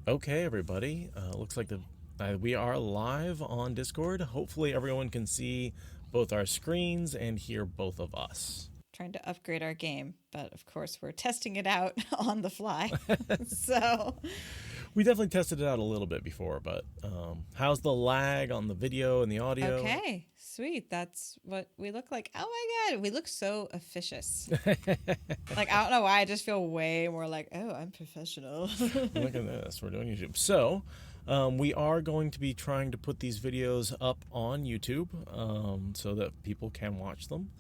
Okay, everybody. Looks like we are live on Discord. Hopefully, everyone can see both our screens and hear both of us. Trying to upgrade our game, but of course we're testing it out on the fly. So we definitely tested it out a little bit before, but how's the lag on the video and the audio? Okay, sweet. That's what we look like. Oh my god, we look so officious. Like, I don't know why, I just feel way more like, oh, I'm professional. Look at this, we're doing YouTube. So we are going to be trying to put these videos up on YouTube so that people can watch them.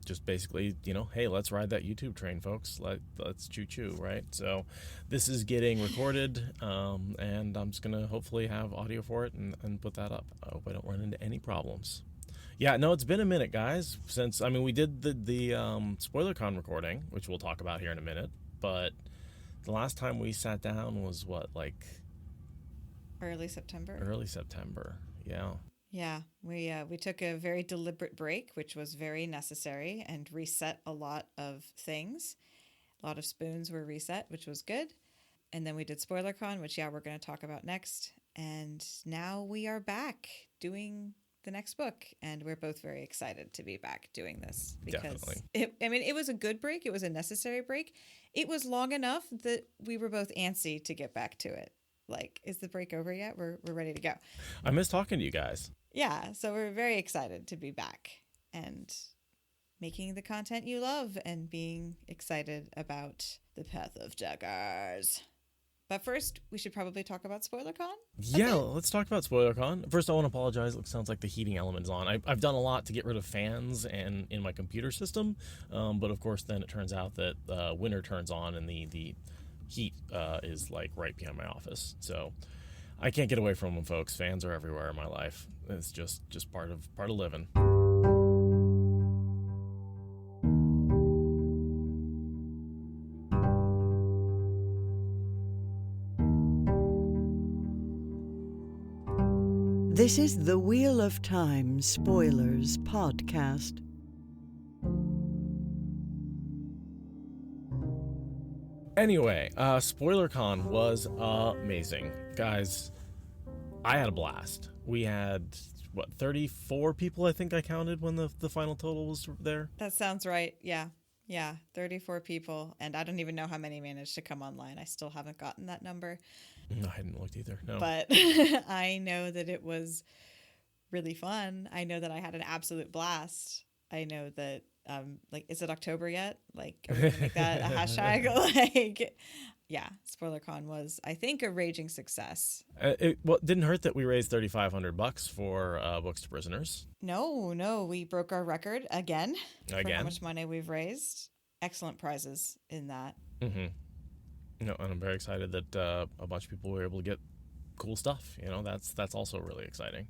Just basically, hey, let's ride that YouTube train, folks. Let's choo-choo, right? So this is getting recorded, and I'm just going to hopefully have audio for it and put that up. I hope I don't run into any problems. Yeah, no, it's been a minute, guys, since, we did the Spoilercon recording, which we'll talk about here in a minute, but the last time we sat down was, Early September? Early September, yeah. Yeah, we took a very deliberate break, which was very necessary, and reset a lot of things. A lot of spoons were reset, which was good. And then we did Spoilercon, which, we're going to talk about next. And now we are back doing the next book, and we're both very excited to be back doing this. Because it was a good break. It was a necessary break. It was long enough that we were both antsy to get back to it. Like, is the break over yet? We're ready to go. I miss talking to you guys. Yeah, so we're very excited to be back and making the content you love and being excited about the Path of Daggers. But first, we should probably talk about Spoilercon. Yeah, let's talk about Spoilercon. First, I want to apologize. It sounds like the heating element is on. I've done a lot to get rid of fans and in my computer system, but of course, then it turns out that winter turns on and the heat is like right behind my office. So I can't get away from them, folks. Fans are everywhere in my life. It's just part of living. This is the Wheel of Time Spoilers podcast. Anyway, Spoilercon was amazing. Guys, I had a blast. We had, 34 people I think I counted when the final total was there? That sounds right, yeah. Yeah, 34 people, and I don't even know how many managed to come online. I still haven't gotten that number. No, I hadn't looked either, no. But I know that it was really fun. I know that I had an absolute blast. I know that, is it October yet? Like, are we going to make that a hashtag? Yeah, Spoilercon was, I think, a raging success. It didn't hurt that we raised $3,500 for Books to Prisoners. No, we broke our record again. For how much money we've raised. Excellent prizes in that. Mm-hmm. No, and I'm very excited that a bunch of people were able to get cool stuff. That's also really exciting.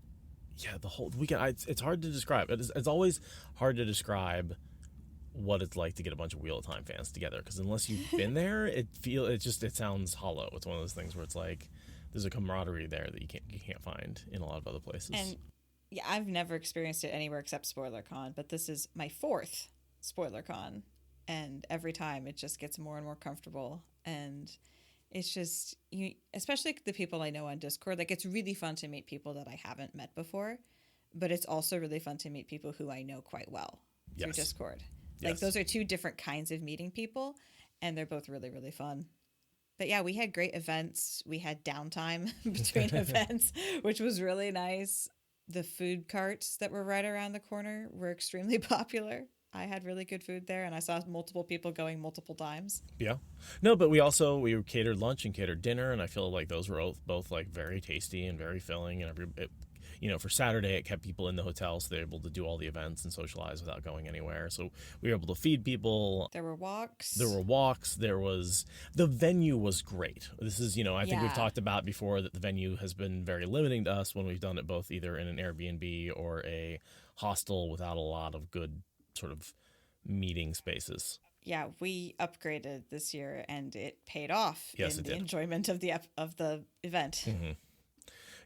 Yeah, the whole weekend. It's hard to describe. It's always hard to describe what it's like to get a bunch of Wheel of Time fans together, because unless you've been there, it sounds hollow. It's one of those things where it's like there's a camaraderie there that you can't find in a lot of other places. And yeah, I've never experienced it anywhere except Spoilercon, but this is my 4th Spoilercon, and every time it just gets more and more comfortable, and it's just, especially the people I know on Discord, like, it's really fun to meet people that I haven't met before, but it's also really fun to meet people who I know quite well through Discord. Like, those are two different kinds of meeting people, and they're both really, really fun. But yeah, we had great events. We had downtime between events, which was really nice. The food carts that were right around the corner were extremely popular. I had really good food there, and I saw multiple people going multiple times. Yeah. No, but we catered lunch and catered dinner, and I feel like those were both like very tasty and very filling, and for Saturday, it kept people in the hotel, so they're able to do all the events and socialize without going anywhere. So we were able to feed people. There were walks. The venue was great. This is, I think we've talked about before that the venue has been very limiting to us when we've done it both either in an Airbnb or a hostel without a lot of good sort of meeting spaces. Yeah, we upgraded this year, and it paid off in the enjoyment of the event. Mm-hmm.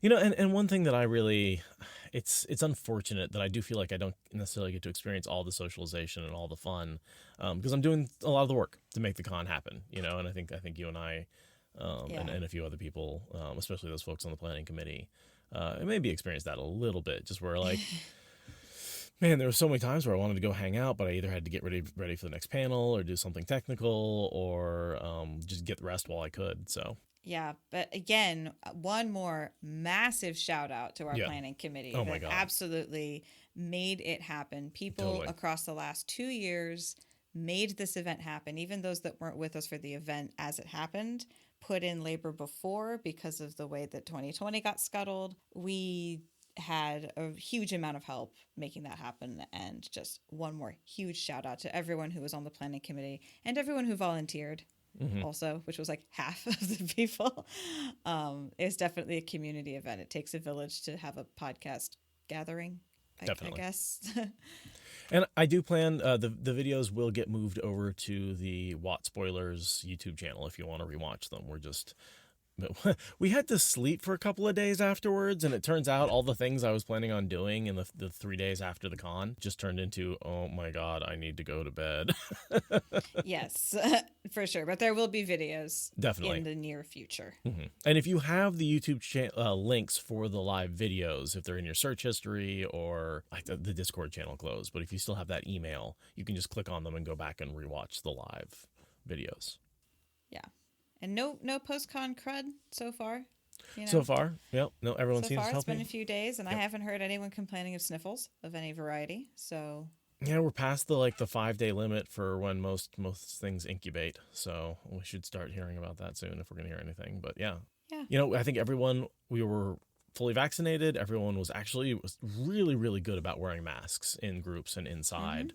And one thing that I really, it's unfortunate that I do feel like I don't necessarily get to experience all the socialization and all the fun, because I'm doing a lot of the work to make the con happen, and I think you and I and a few other people, especially those folks on the planning committee. Maybe experienced that a little bit, just where like, man, there were so many times where I wanted to go hang out, but I either had to get ready for the next panel or do something technical or just get the rest while I could. So yeah, but again, one more massive shout out to our planning committee Oh my God. absolutely made it happen. People across the last 2 years made this event happen. Even those that weren't with us for the event as it happened put in labor before because of the way that 2020 got scuttled. We had a huge amount of help making that happen. And just one more huge shout out to everyone who was on the planning committee and everyone who volunteered. Also, which was like half of the people. It's definitely a community event. It takes a village to have a podcast gathering, I guess. And I do plan the videos will get moved over to the Watt Spoilers YouTube channel if you want to rewatch them. We had to sleep for a couple of days afterwards, and it turns out all the things I was planning on doing in the 3 days after the con just turned into, oh my God, I need to go to bed. Yes, for sure. But there will be videos definitely in the near future. And if you have the YouTube links for the live videos, if they're in your search history or like the Discord channel closed, but if you still have that email, you can just click on them and go back and rewatch the live videos. Yeah. And no post-con crud so far. So far, yep. No, everyone seems healthy. It's been a few days, and I haven't heard anyone complaining of sniffles of any variety. So yeah, we're past the 5-day limit for when most things incubate. So we should start hearing about that soon if we're going to hear anything. But yeah, I think we were fully vaccinated. Everyone was really, really good about wearing masks in groups and inside.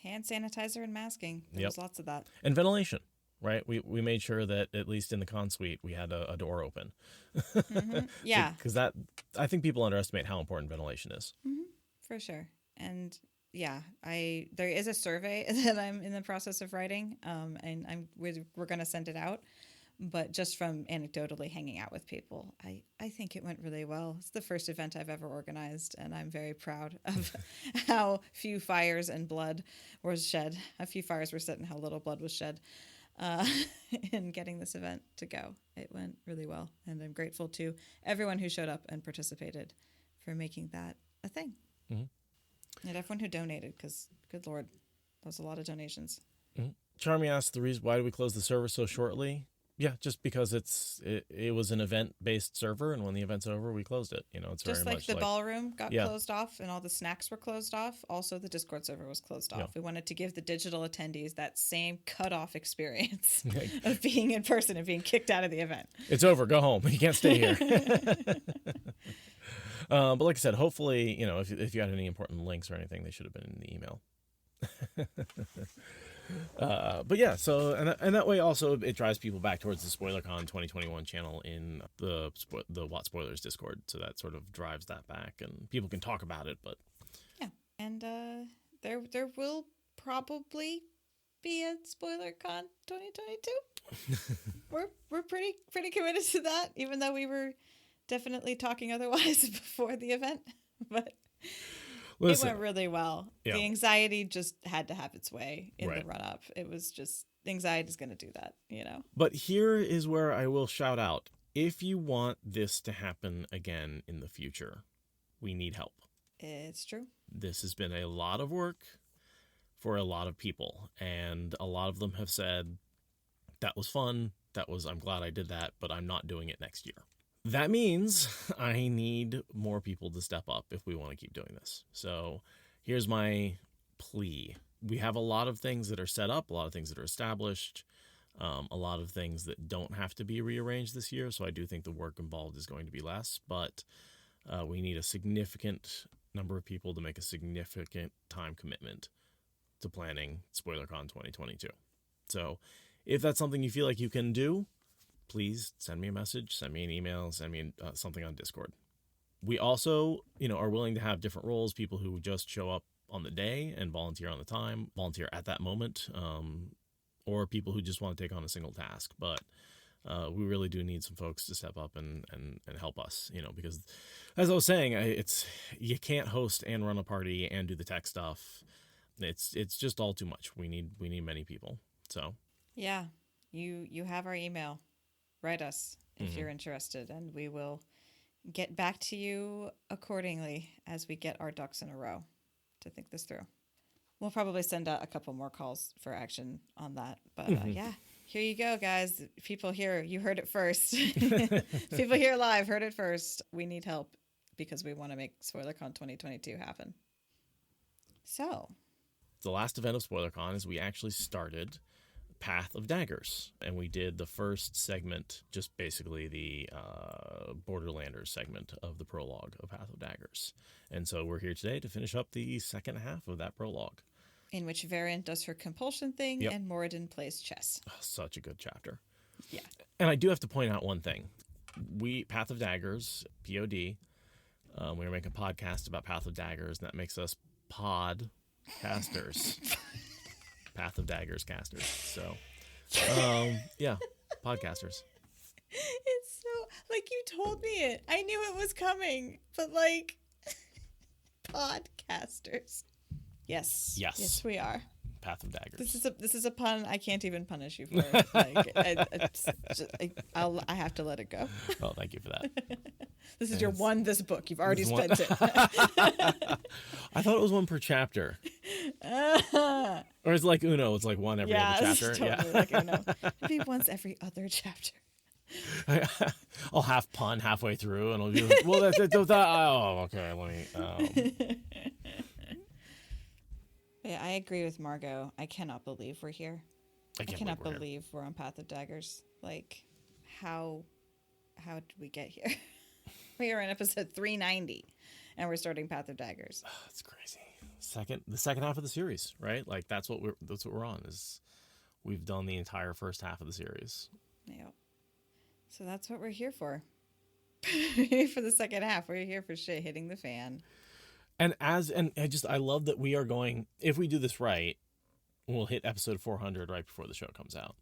Hand sanitizer and masking. There was lots of that. And ventilation. Right, we made sure that at least in the con suite we had a door open. Yeah, because I think people underestimate how important ventilation is. For sure. And yeah, there is a survey that I'm in the process of writing, and we're going to send it out. But just from anecdotally hanging out with people, I think it went really well. It's the first event I've ever organized, and I'm very proud of how few fires and blood was shed. A few fires were set and how little blood was shed. In getting this event to go. It went really well, and I'm grateful to everyone who showed up and participated for making that a thing. And everyone who donated, because good Lord, that was a lot of donations. Charmy asked the reason why do we close the server so shortly. Yeah, just because it was an event-based server, and when the event's over, we closed it. It's just very much the ballroom got closed off, and all the snacks were closed off. Also, the Discord server was closed off. We wanted to give the digital attendees that same cut-off experience of being in person and being kicked out of the event. It's over. Go home. You can't stay here. But like I said, hopefully, if you had any important links or anything, they should have been in the email. But yeah, so and that way also it drives people back towards the Spoilercon 2021 channel in the Watt Spoilers Discord, so that sort of drives that back, and people can talk about it. But yeah, and there will probably be a Spoilercon 2022. we're pretty committed to that, even though we were definitely talking otherwise before the event, but. Listen, it went really well. Yeah. The anxiety just had to have its way in the run-up. It was just, anxiety is going to do that, But here is where I will shout out. If you want this to happen again in the future, we need help. It's true. This has been a lot of work for a lot of people, and a lot of them have said, that was fun, I'm glad I did that, but I'm not doing it next year. That means I need more people to step up if we want to keep doing this. So here's my plea. We have a lot of things that are set up, a lot of things that are established, a lot of things that don't have to be rearranged this year. So I do think the work involved is going to be less, but we need a significant number of people to make a significant time commitment to planning Spoilercon 2022. So if that's something you feel like you can do, please send me a message, send me an email, send me something on Discord. We also, are willing to have different roles, people who just show up on the day and volunteer on the time, volunteer at that moment, or people who just want to take on a single task. But we really do need some folks to step up and help us, because as I was saying, you can't host and run a party and do the tech stuff. It's just all too much. We need many people. So yeah, you have our email. write us if you're interested, and we will get back to you accordingly as we get our ducks in a row to think this through. We'll probably send out a couple more calls for action on that. But yeah, here you go, guys. People here, you heard it first. People here live heard it first. We need help because we want to make Spoilercon 2022 happen. So, the last event of Spoilercon is we actually started Path of Daggers, and we did the first segment, just basically the Borderlanders segment of the prologue of Path of Daggers. And so we're here today to finish up the second half of that prologue, in which Verin does her compulsion thing and Moridin plays chess. Oh, such a good chapter. Yeah. And I do have to point out one thing. Path of Daggers, POD, we were making a podcast about Path of Daggers, and that makes us podcasters. Path of Daggers casters. So, yeah, podcasters. It's so, like, you told me it. I knew it was coming, but, like, podcasters. Yes. Yes, we are. Path of Daggers. This is a pun I can't even punish you for. Like, I have to let it go. Well, thank you for that. This is your this book. You've already spent it. I thought it was one per chapter. Or it's like Uno. It's like one every other chapter. It's totally like Uno. Maybe once every other chapter. I'll half pun halfway through, and I'll be like, well, that's oh, okay. Let me. Yeah, I agree with Margot. I cannot believe we're here. I cannot believe we're on Path of Daggers. Like, how did we get here? We are in episode 390, and we're starting Path of Daggers. Oh, that's crazy. The second half of the series, right? Like that's what we're on. Is we've done the entire first half of the series. Yeah. So that's what we're here for. For the second half, we're here for shit hitting the fan. And I love that we are going, if we do this right, we'll hit episode 400 right before the show comes out.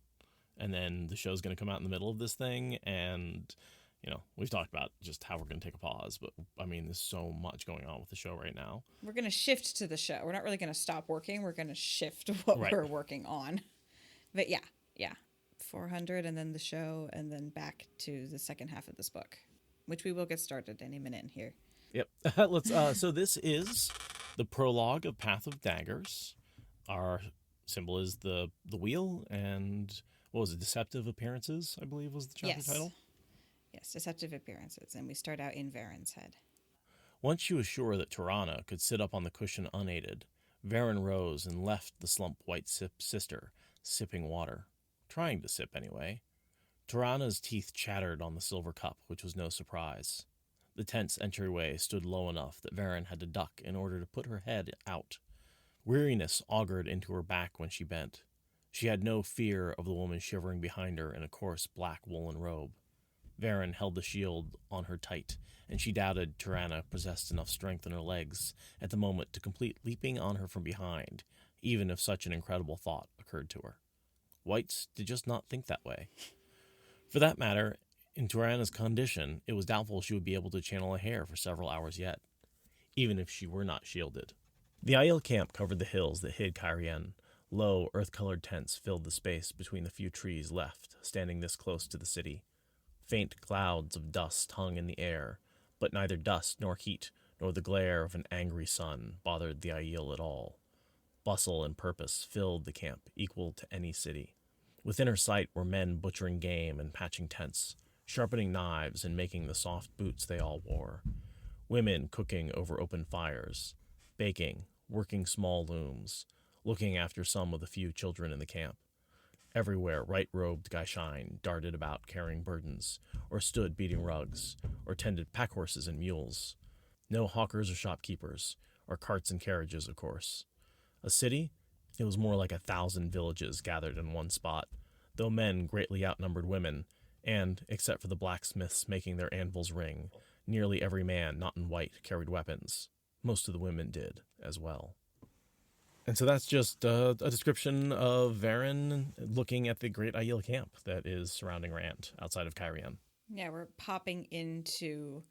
And then the show's going to come out in the middle of this thing. And, we've talked about just how we're going to take a pause. But, I mean, there's so much going on with the show right now. We're going to shift to the show. We're not really going to stop working. We're going to shift what we're working on. But, yeah. 400 and then the show and then back to the second half of this book, which we will get started any minute here. Yep. Let's. So this is the prologue of Path of Daggers. Our symbol is the wheel, and what was it? Deceptive appearances, I believe, was the chapter title. Yes, deceptive appearances, and we start out in Verin's head. Once she was sure that Tirana could sit up on the cushion unaided, Verin rose and left the slump white sister sipping water, trying to sip anyway. Tirana's teeth chattered on the silver cup, which was no surprise. The tent's entryway stood low enough that Verin had to duck in order to put her head out. Weariness augured into her back when she bent. She had no fear of the woman shivering behind her in a coarse black woolen robe. Verin held the shield on her tight, and she doubted Tirana possessed enough strength in her legs at the moment to complete leaping on her from behind, even if such an incredible thought occurred to her. Whites did just not think that way. For that matter, in Tirana's condition, it was doubtful she would be able to channel a hair for several hours yet, even if she were not shielded. The Aiel camp covered the hills that hid Cairhien. Low, earth-colored tents filled the space between the few trees left, standing this close to the city. Faint clouds of dust hung in the air, but neither dust nor heat nor the glare of an angry sun bothered the Aiel at all. Bustle and purpose filled the camp, equal to any city. Within her sight were men butchering game and patching tents, sharpening knives and making the soft boots they all wore. Women cooking over open fires, baking, working small looms, looking after some of the few children in the camp. Everywhere, right-robed Gaishain darted about carrying burdens, or stood beating rugs, or tended pack horses and mules. No hawkers or shopkeepers, or carts and carriages, of course. A city? It was more like 1,000 villages gathered in one spot, though men greatly outnumbered women, and, except for the blacksmiths making their anvils ring, nearly every man not in white carried weapons. Most of the women did, as well. And so that's just a description of Verin looking at the great Aiel camp that is surrounding Rand outside of Cairhien. Yeah, we're popping into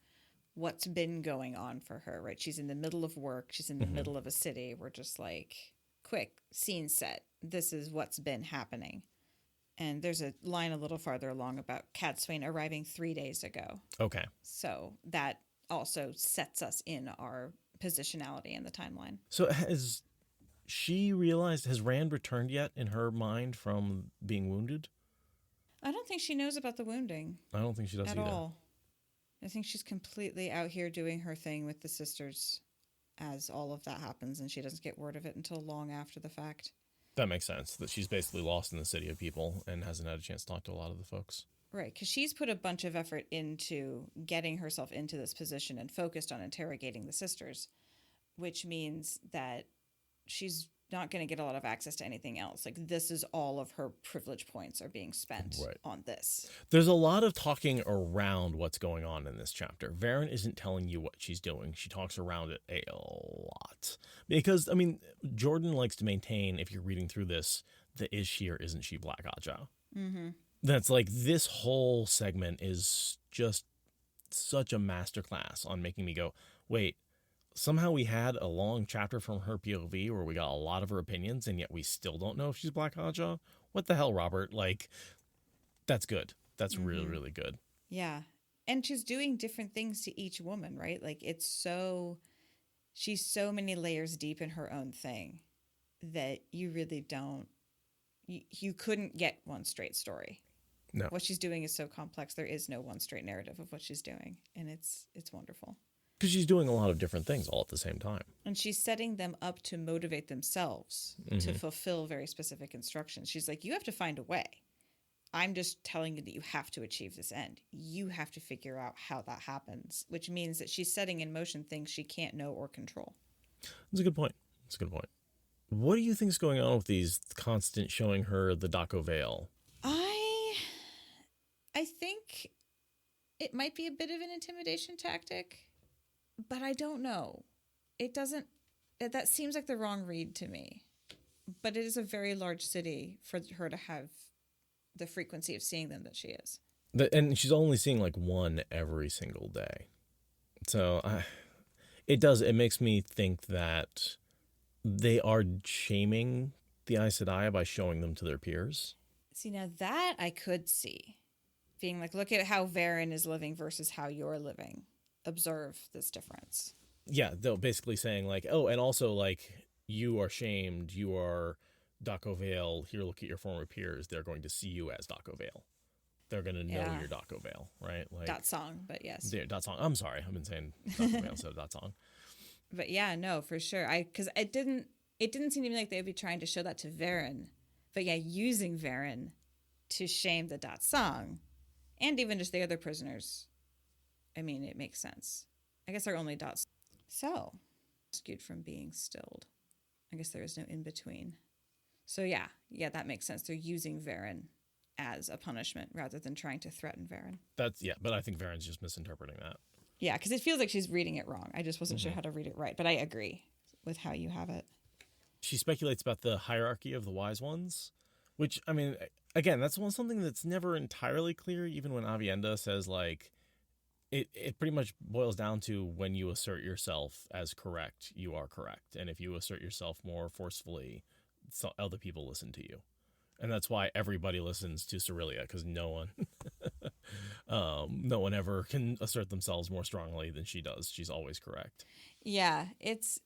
what's been going on for her, right? She's in the middle of work. She's in the middle of a city. We're just like, quick, scene set. This is what's been happening. And there's a line a little farther along about Cadsuane arriving 3 days ago. Okay. So that also sets us in our positionality in the timeline. So has she realized, has Rand returned yet in her mind from being wounded? I don't think she knows about the wounding. I don't think she does at either. all. I think she's completely out here doing her thing with the sisters as all of that happens, and she doesn't get word of it until long after the fact. That makes sense, that she's basically lost in the city of people and hasn't had a chance to talk to a lot of the folks. Right, because she's put a bunch of effort into getting herself into this position and focused on interrogating the sisters, which means that she's not going to get a lot of access to anything else. Like, this is all of her privilege points are being spent on this. There's a lot of talking around what's going on in this chapter. Verin isn't telling you what she's doing. She talks around it a lot. Because, I mean, Jordan likes to maintain, if you're reading through this, the is she or isn't she Black Aja. Mm-hmm. That's like, this whole segment is just such a masterclass on making me go, wait, somehow we had a long chapter from her POV where we got a lot of her opinions, and yet we still don't know if she's Black Aja. What the hell, Robert? Like, that's good. That's really, really good. Yeah. And she's doing different things to each woman, right? Like, she's so many layers deep in her own thing that you really don't, you couldn't get one straight story. No. What she's doing is so complex. There is no one straight narrative of what she's doing. And it's wonderful. Because she's doing a lot of different things all at the same time. And she's setting them up to motivate themselves to fulfill very specific instructions. She's like, you have to find a way. I'm just telling you that you have to achieve this end. You have to figure out how that happens, which means that she's setting in motion things she can't know or control. That's a good point. What do you think is going on with these constant showing her the Daco Veil? I think it might be a bit of an intimidation tactic. But I don't know. That seems like the wrong read to me. But it is a very large city for her to have the frequency of seeing them that she is. And she's only seeing like one every single day. So it makes me think that they are shaming the Aes Sedai by showing them to their peers. See, now that I could see. Being like, look at how Verin is living versus how you're living. Observe this difference. Yeah, they're basically saying like, oh, and also like, you are shamed, you are Daco Veil, here look at your former peers, they're going to see you as Daco Veil. They're going to know you're Daco Veil, right? Like, dot song, but yes. Yeah, dot song. I'm sorry, I've been saying Daco Veil instead of dot song. But yeah, no, for sure. Because it didn't seem to me like they would be trying to show that to Verin. But yeah, using Verin to shame the dot song and even just the other prisoners. I mean, it makes sense. I guess they're only dots. So, rescued from being stilled. I guess there is no in between. So yeah, that makes sense. They're using Verin as a punishment rather than trying to threaten Verin. But I think Verin's just misinterpreting that. Yeah, because it feels like she's reading it wrong. I just wasn't sure how to read it right, but I agree with how you have it. She speculates about the hierarchy of the wise ones, which, I mean, again, that's something that's never entirely clear, even when Avienda says, like, It pretty much boils down to when you assert yourself as correct, you are correct. And if you assert yourself more forcefully, other people listen to you. And that's why everybody listens to Cerelia, because no one ever can assert themselves more strongly than she does. She's always correct. Yeah, it's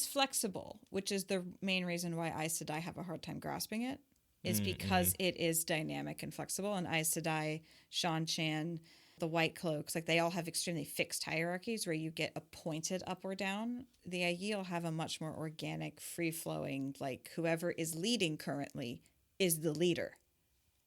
flexible, which is the main reason why Aes Sedai have a hard time grasping it, is because it is dynamic and flexible. And Aes Sedai, Shan Chan, the White Cloaks, like they all have extremely fixed hierarchies where you get appointed up or down. The Aiel have a much more organic, free-flowing, like whoever is leading currently is the leader.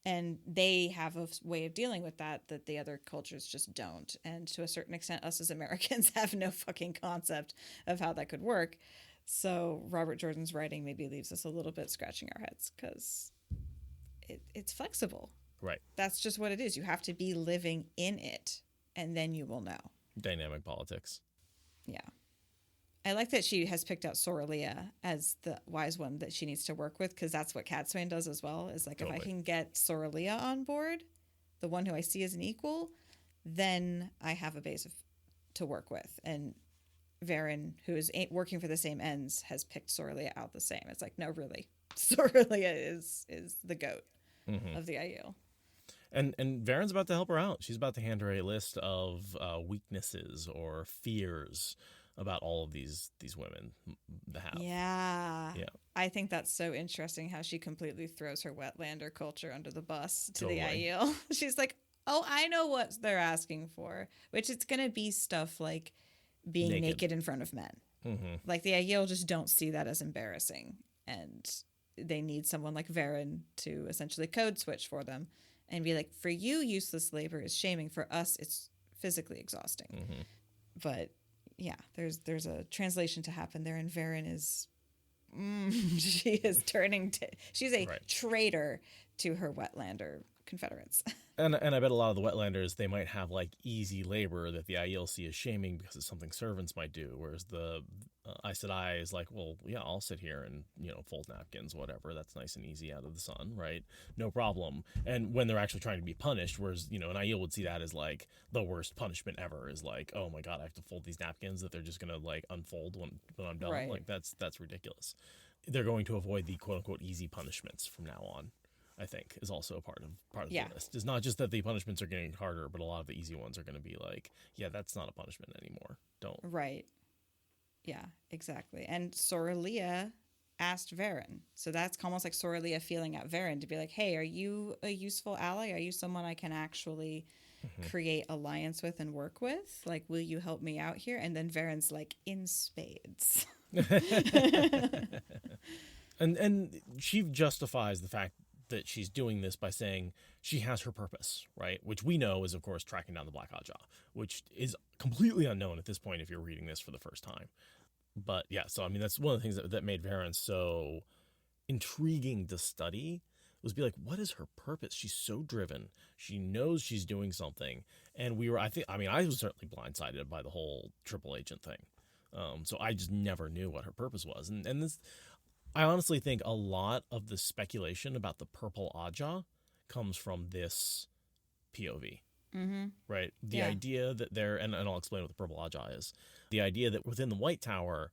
And they have a way of dealing with that the other cultures just don't. And to a certain extent, us as Americans have no fucking concept of how that could work. So Robert Jordan's writing maybe leaves us a little bit scratching our heads because it's flexible. Right. That's just what it is. You have to be living in it, and then you will know. Dynamic politics. Yeah. I like that she has picked out Soralia as the wise one that she needs to work with, because that's what Cadsuane does as well. Is like, totally. If I can get Soralia on board, the one who I see as an equal, then I have a base to work with. And Verin, who is working for the same ends, has picked Soralia out the same. It's like, no, really, Soralia is the goat. of the Aiel. And Verin's about to help her out. She's about to hand her a list of weaknesses or fears about all of these women have. Yeah. I think that's so interesting how she completely throws her wetlander culture under the bus to the Aiel. She's like, oh, I know what they're asking for, which it's going to be stuff like being naked in front of men. Like the Aiel just don't see that as embarrassing, and they need someone like Verin to essentially code switch for them and be like, for you, useless labor is shaming. For us, it's physically exhausting. But yeah, there's a translation to happen there, and Verin is she is she's a traitor to her wetlander confederates. And I bet a lot of the wetlanders, they might have like easy labor that the Aiel see as shaming because it's something servants might do, whereas the Aes Sedai is like, well, yeah, I'll sit here and, fold napkins, whatever. That's nice and easy out of the sun, right? No problem. And when they're actually trying to be punished, whereas, an Aiel would see that as like the worst punishment ever, is like, oh my God, I have to fold these napkins that they're just going to like unfold when I'm done. Right. Like that's ridiculous. They're going to avoid the quote unquote easy punishments from now on, I think, is also a part of the list. It's not just that the punishments are getting harder, but a lot of the easy ones are going to be like, yeah, that's not a punishment anymore. Don't. Right. Yeah, exactly. And Soralia asked Verin. So that's almost like Soralia feeling at Verin to be like, hey, are you a useful ally? Are you someone I can actually create alliance with and work with? Like, will you help me out here? And then Verin's like, in spades. And she justifies the fact that she's doing this by saying she has her purpose, right? Which we know is, of course, tracking down the Black Ajah, which is completely unknown at this point if you're reading this for the first time. But yeah, so I mean, that's one of the things that made Verin so intriguing to study, was be like, what is her purpose? She's so driven. She knows she's doing something. And I was certainly blindsided by the whole triple agent thing. So I just never knew what her purpose was. And this, I honestly think a lot of the speculation about the purple Ajah comes from this POV, right? The idea that and I'll explain what the purple Ajah is. The idea that within the White Tower,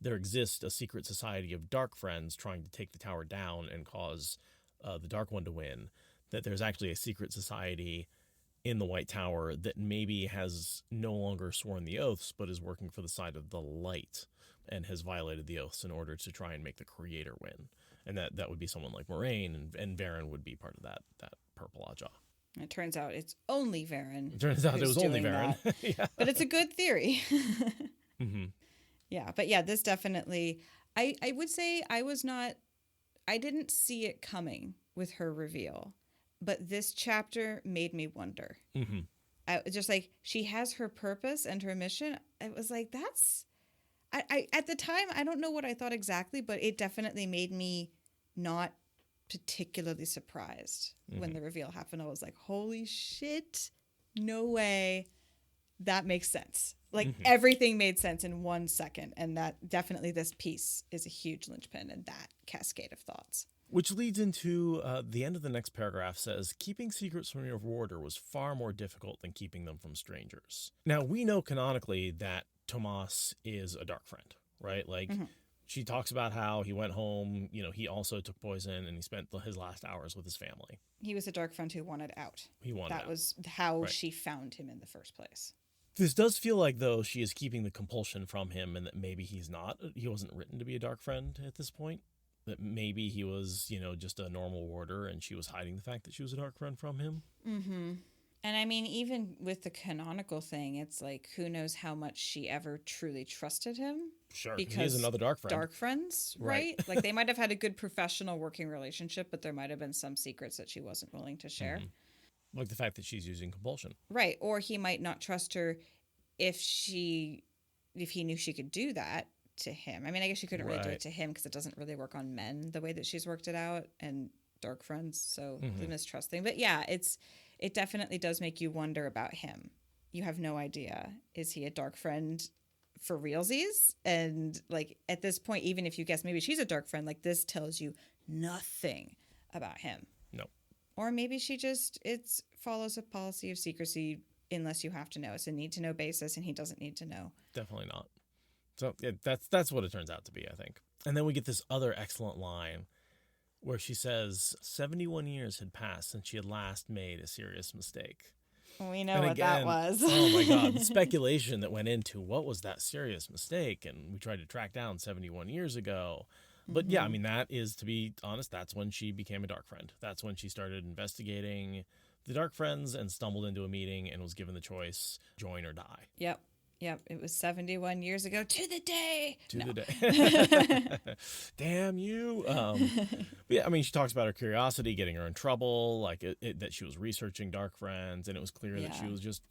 there exists a secret society of dark friends trying to take the tower down and cause the Dark One to win. That there's actually a secret society in the White Tower that maybe has no longer sworn the oaths, but is working for the side of the light and has violated the oaths in order to try and make the creator win. And that would be someone like Moridin, and Verin would be part of that purple Ajah. It turns out it's only Verin. It turns out it was only Verin. Yeah. But it's a good theory. Yeah, but yeah, this definitely, I would say I didn't see it coming with her reveal, but this chapter made me wonder. I just like, she has her purpose and her mission. It was like, I at the time, I don't know what I thought exactly, but it definitely made me not particularly surprised when the reveal happened. I was like, holy shit, no way. That makes sense. Like everything made sense in 1 second. And that definitely, this piece is a huge linchpin in that cascade of thoughts. Which leads into the end of the next paragraph says, keeping secrets from your warder was far more difficult than keeping them from strangers. Now, we know canonically that Tomas is a dark friend, right? Like, she talks about how he went home, he also took poison and he spent his last hours with his family. He was a dark friend who wanted out. That was how she found him in the first place. This does feel like, though, she is keeping the compulsion from him and that maybe he wasn't written to be a dark friend at this point. That maybe he was, just a normal warder and she was hiding the fact that she was a dark friend from him. And I mean, even with the canonical thing, it's like, who knows how much she ever truly trusted him? Sure, because he is another dark friend. Dark friends, right? Like, they might have had a good professional working relationship, but there might have been some secrets that she wasn't willing to share. Like the fact that she's using compulsion. Right, or he might not trust her if he knew she could do that to him. I mean, I guess she couldn't really do it to him because it doesn't really work on men the way that she's worked it out, and dark friends, so the mistrust thing. But yeah, it definitely does make you wonder about him. You have no idea. Is he a dark friend for realsies? And like, at this point, even if you guess maybe she's a dark friend, like, this tells you nothing about him. No. Or maybe she just follows a policy of secrecy unless you have to know. It's a need to know basis, and he doesn't need to know. Definitely not. So yeah, that's what it turns out to be, I think. And then we get this other excellent line where she says 71 years had passed since she had last made a serious mistake. We know And what that again, was. Oh my God, the speculation that went into what was that serious mistake, and we tried to track down 71 years ago. But yeah, I mean, that is, to be honest, that's when she became a Dark Friend. That's when she started investigating the Dark Friends and stumbled into a meeting and was given the choice, join or die. Yep. It was 71 years ago to the day. The day. Damn you. But yeah, I mean, she talks about her curiosity getting her in trouble, like that she was researching Dark Friends, and it was clear that she was just,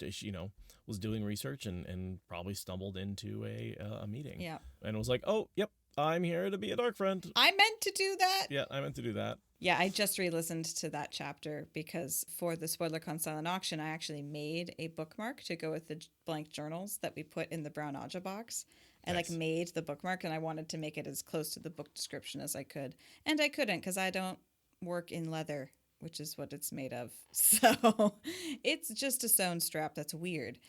was doing research and probably stumbled into a meeting. Yeah. And it was like, oh, yep, I'm here to be a Dark Friend. I meant to do that. Yeah, I meant to do that. Yeah, I just re-listened to that chapter because for the Spoilercon silent auction, I actually made a bookmark to go with the blank journals that we put in the brown Aja box. I made the bookmark, and I wanted to make it as close to the book description as I could. And I couldn't because I don't work in leather, which is what it's made of. So it's just a sewn strap. That's weird.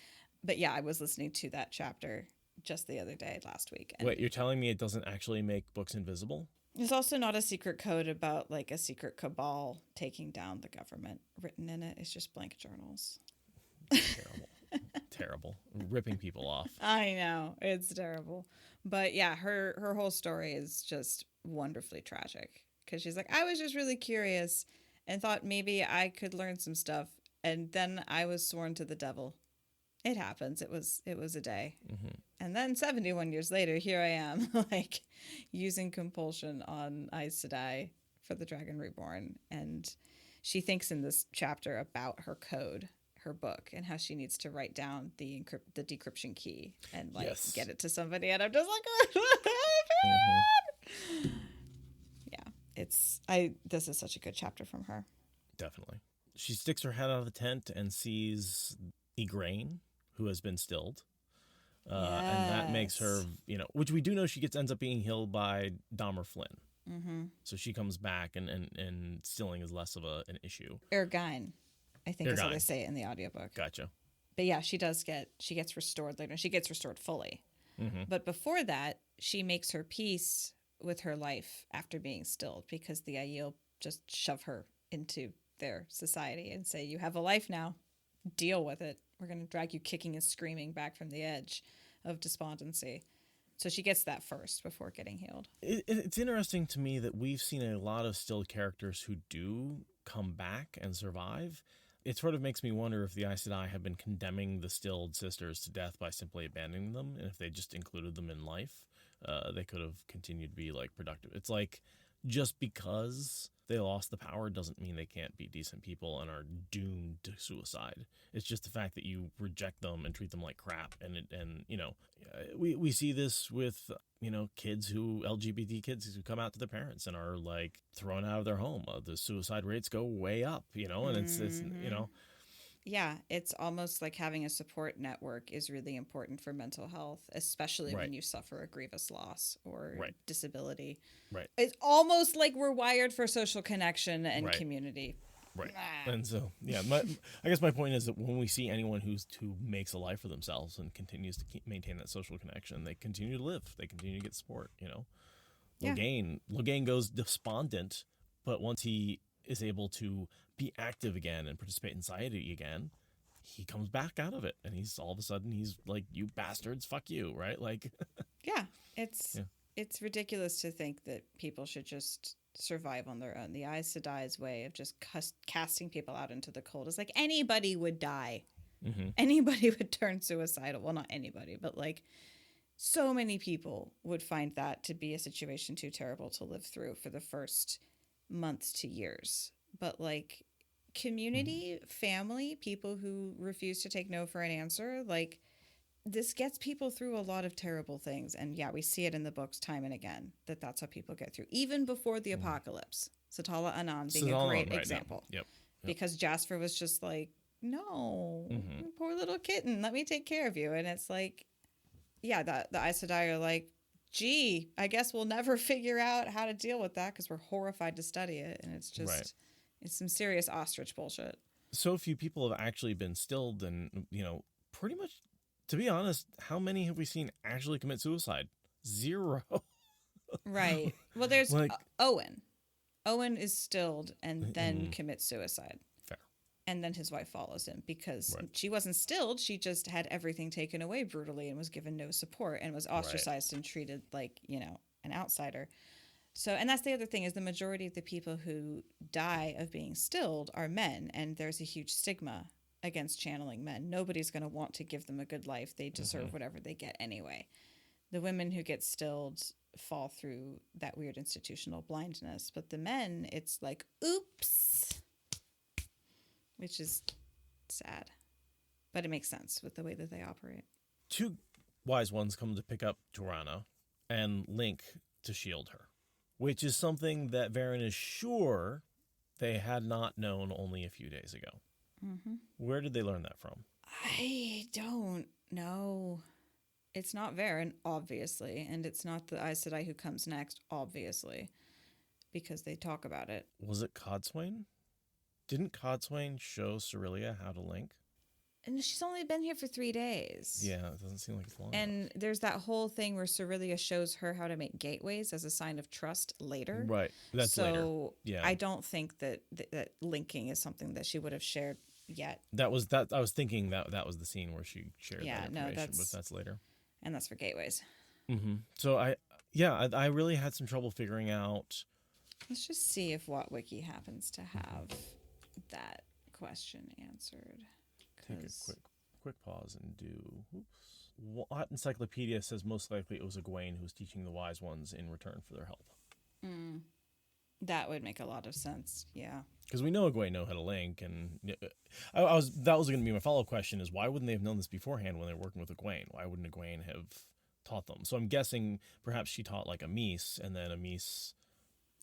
But yeah, I was listening to that chapter just the other day, last week. And wait, you're telling me it doesn't actually make books invisible? there's also not a secret code about like a secret cabal taking down the government written in it. It's just blank journals. Terrible. Ripping people off. I know. It's terrible. But yeah, her whole story is just wonderfully tragic because she's like, I was just really curious and thought maybe I could learn some stuff. And then I was sworn to the devil. It happens. It was a day. Mm-hmm. And then 71 years later, here I am, like, using compulsion on Aes Sedai for the Dragon Reborn. And she thinks in this chapter about her code, her book, and how she needs to write down the decryption key and, like, get it to somebody. And I'm just like, mm-hmm. Yeah, this is such a good chapter from her. Definitely. She sticks her head out of the tent and sees Igraine, who has been stilled. And that makes her, which we do know she ends up being healed by Dahmer Flynn. Mm-hmm. So she comes back and stilling is less of an issue. Ergine, I think is how they say it in the audiobook. Gotcha. But yeah, she gets restored later. She gets restored fully. Mm-hmm. But before that, she makes her peace with her life after being stilled because the Aiel just shove her into their society and say, you have a life now. Deal with it. We're going to drag you kicking and screaming back from the edge of despondency. So she gets that first before getting healed. It's interesting to me that we've seen a lot of stilled characters who do come back and survive. It sort of makes me wonder if the Aes Sedai have been condemning the stilled sisters to death by simply abandoning them. And if they just included them in life, they could have continued to be like productive. It's like just because they lost the power doesn't mean they can't be decent people and are doomed to suicide. It's just the fact that you reject them and treat them like crap. And we see this with, LGBT kids who come out to their parents and are like thrown out of their home. The suicide rates go way up, and it's Yeah, it's almost like having a support network is really important for mental health, especially when you suffer a grievous loss or disability. Right. It's almost like we're wired for social connection and community. Right. And so, yeah, I guess my point is that when we see anyone who makes a life for themselves and continues to maintain that social connection, they continue to live. They continue to get support, Logain goes despondent, but once he is able to be active again and participate in society again, he comes back out of it, and he's all of a sudden he's like, you bastards, fuck you, right? Like, it's ridiculous to think that people should just survive on their own. The Aes Sedai's way of just casting people out into the cold is like anybody would die. Mm-hmm. Anybody would turn suicidal. Well, not anybody, but like so many people would find that to be a situation too terrible to live through for the first months to years. But like community, family, people who refuse to take no for an answer, like this gets people through a lot of terrible things. And yeah, we see it in the books time and again, that's how people get through, even before the apocalypse. Satala Anan being a great example. Yep. Because Jasper was just like, no, poor little kitten, let me take care of you. And it's like, yeah, the Aes Sedai are like, gee, I guess we'll never figure out how to deal with that because we're horrified to study it. And it's just, it's some serious ostrich bullshit. So few people have actually been stilled and, pretty much, to be honest, how many have we seen actually commit suicide? 0. Right. Well, there's Owen. Owen is stilled and then commits suicide. Fair. And then his wife follows him because Right. she wasn't stilled. She just had everything taken away brutally and was given no support and was ostracized and treated like, an outsider. So, and that's the other thing is the majority of the people who die of being stilled are men. And there's a huge stigma against channeling men. Nobody's going to want to give them a good life. They deserve whatever they get anyway. The women who get stilled fall through that weird institutional blindness. But the men, it's like, oops, which is sad. But it makes sense with the way that they operate. 2 wise ones come to pick up Joanna and Link to shield her, which is something that Verin is sure they had not known only a few days ago. Mm-hmm. Where did they learn that from? I don't know. It's not Verin, obviously, and it's not the Aes Sedai who comes next, obviously, because they talk about it. Was it Codswain? Didn't Codswain show Cerelia how to link? And she's only been here for 3 days. Yeah, it doesn't seem like it's long And enough. there's that whole thing where Cerelia shows her how to make gateways as a sign of trust later. Right, that's so later. Yeah. I don't think that linking is something that she would have shared yet. That was that. I was thinking that was the scene where she shared Yeah, that no, information, but that's later. And that's for gateways. Mm-hmm. So I really had some trouble figuring out. Let's just see if WhatWiki happens to have that question answered. Take a quick pause and do. Oops. What Encyclopedia says most likely it was Egwene who was teaching the wise ones in return for their help. That would make a lot of sense. Yeah. Because we know Egwene know how to link, and that was going to be my follow-up question: is why wouldn't they have known this beforehand when they were working with Egwene? Why wouldn't Egwene have taught them? So I'm guessing perhaps she taught like Amis, and then Amis.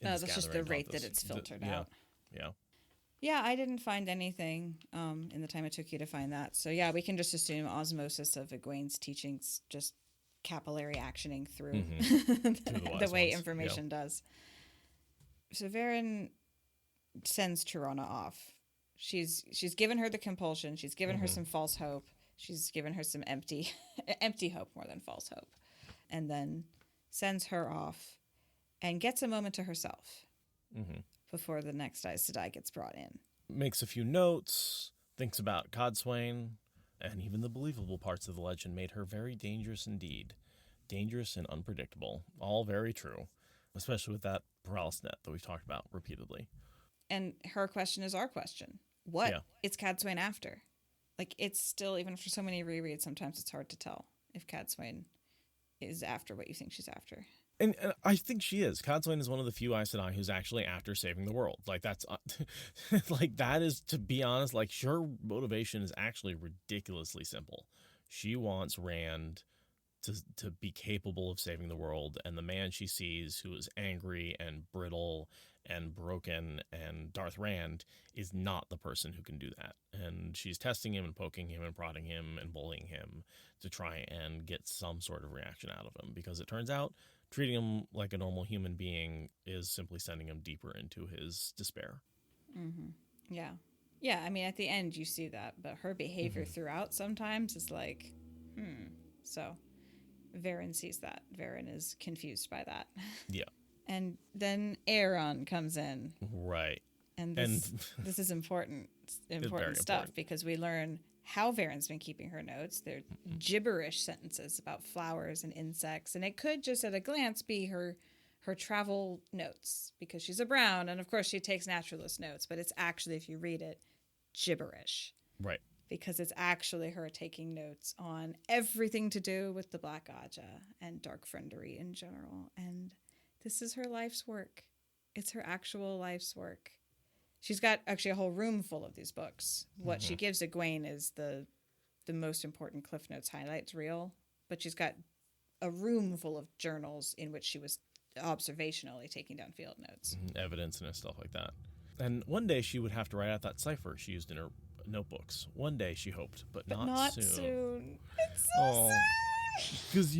That's just the rate that it's filtered out. Yeah. Yeah, I didn't find anything in the time it took you to find that. So yeah, we can just assume osmosis of Egwene's teachings, just capillary actioning through the way information does. So Verin sends Tirana off. She's given her the compulsion. She's given her some false hope. She's given her some empty hope more than false hope, and then sends her off and gets a moment to herself before the next Aes Sedai gets brought in. Makes a few notes, thinks about Codswain, and even the believable parts of the legend made her very dangerous indeed. Dangerous and unpredictable. All very true, especially with that paralysis net that we've talked about repeatedly. And her question is our question. What is Codswain after? Like, it's still, even for so many rereads, sometimes it's hard to tell if Codswain is after what you think she's after. And I think she is. Codswain is one of the few Aes Sedai who's actually after saving the world. Like, that's like, that is, to be honest, like, her motivation is actually ridiculously simple. She wants Rand to be capable of saving the world, and the man she sees who is angry and brittle and broken and Darth Rand is not the person who can do that. And she's testing him and poking him and prodding him and bullying him to try and get some sort of reaction out of him, because it turns out treating him like a normal human being is simply sending him deeper into his despair. Yeah. Yeah, I mean, at the end you see that, but her behavior throughout sometimes is like, So Verin sees that. Verin is confused by that. Yeah. And then Aaron comes in. Right. And this is important stuff, because we learn how Verin's been keeping her notes. They're gibberish sentences about flowers and insects, and it could just at a glance be her travel notes, because she's a Brown, and of course she takes naturalist notes, but it's actually, if you read it, gibberish. Right. Because it's actually her taking notes on everything to do with the Black Aja and Dark Friendery in general. And this is her life's work. It's her actual life's work. She's got actually a whole room full of these books. What she gives Egwene is the most important Cliff Notes highlights reel, but she's got a room full of journals in which she was observationally taking down field notes. Evidence and stuff like that. And one day she would have to write out that cipher she used in her notebooks. One day, she hoped, but not soon. It's so sad. Because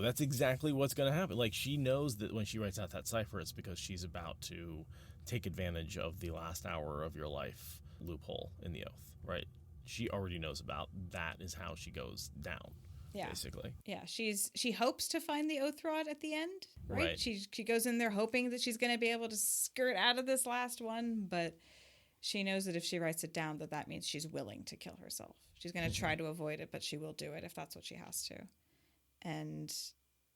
that's exactly what's going to happen. Like, she knows that when she writes out that cipher, it's because she's about to take advantage of the last hour of your life loophole in the oath, right? She already knows about that is how she goes down. Yeah. basically. Yeah, she hopes to find the oath rod at the end, right? Right. She goes in there hoping that she's going to be able to skirt out of this last one, but she knows that if she writes it down, that means she's willing to kill herself. She's going to try to avoid it, but she will do it if that's what she has to. And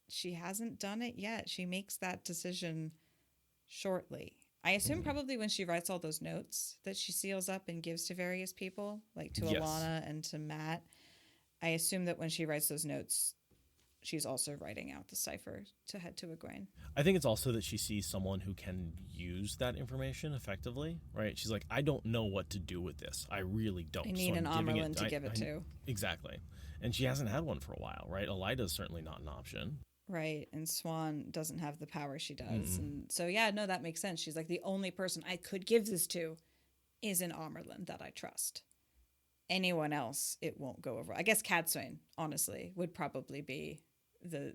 she hasn't done it yet. She makes that decision shortly. I assume probably when she writes all those notes that she seals up and gives to various people, like to Yes. Alana and to Matt. I assume that when she writes those notes, she's also writing out the cipher to head to Egwene. I think it's also that she sees someone who can use that information effectively, right? She's like, I don't know what to do with this. I really don't. I need so an I'm giving Amerlin to give it to. Exactly. And she hasn't had one for a while, right? Elida's certainly not an option. Right, and Swan doesn't have the power she does. And so, yeah, no, that makes sense. She's like, the only person I could give this to is an Amerlin that I trust. Anyone else, it won't go over. I guess Cadsuane, honestly, would probably be the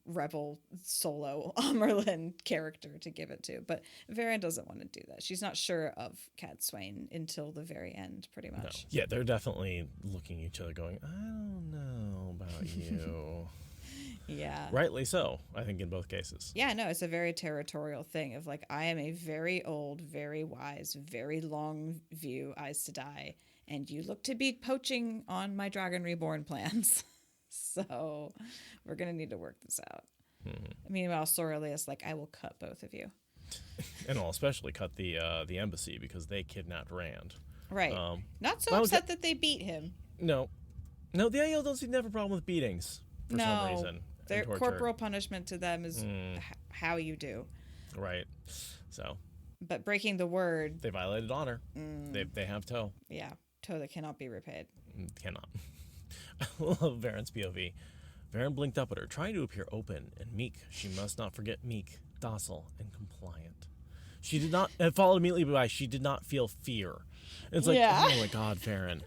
rebel solo Amerlin character to give it to. But Verin doesn't want to do that. She's not sure of Cadsuane until the very end, pretty much. No. Yeah, they're definitely looking at each other going, I don't know about you. Yeah. Rightly so, I think, in both cases. Yeah, no, it's a very territorial thing of like, I am a very old, very wise, very long view Aes Sedai, and you look to be poaching on my Dragon Reborn plans. So we're going to need to work this out. Meanwhile, Sorelius, like, I will cut both of you. And I'll especially cut the embassy because they kidnapped Rand. Right. Not so upset that they beat him. No, the Aiel don't seem to have a problem with beatings for some reason. Their corporal punishment to them is how you do. Right. So. But breaking the word. They violated honor. They have toe. Yeah. Toe that cannot be repaid. Cannot. I love Verin's POV. Verin blinked up at her, trying to appear open and meek. She must not forget meek, docile, and compliant. She did not, and followed immediately by, she did not feel fear. It's like, oh my God, Verin.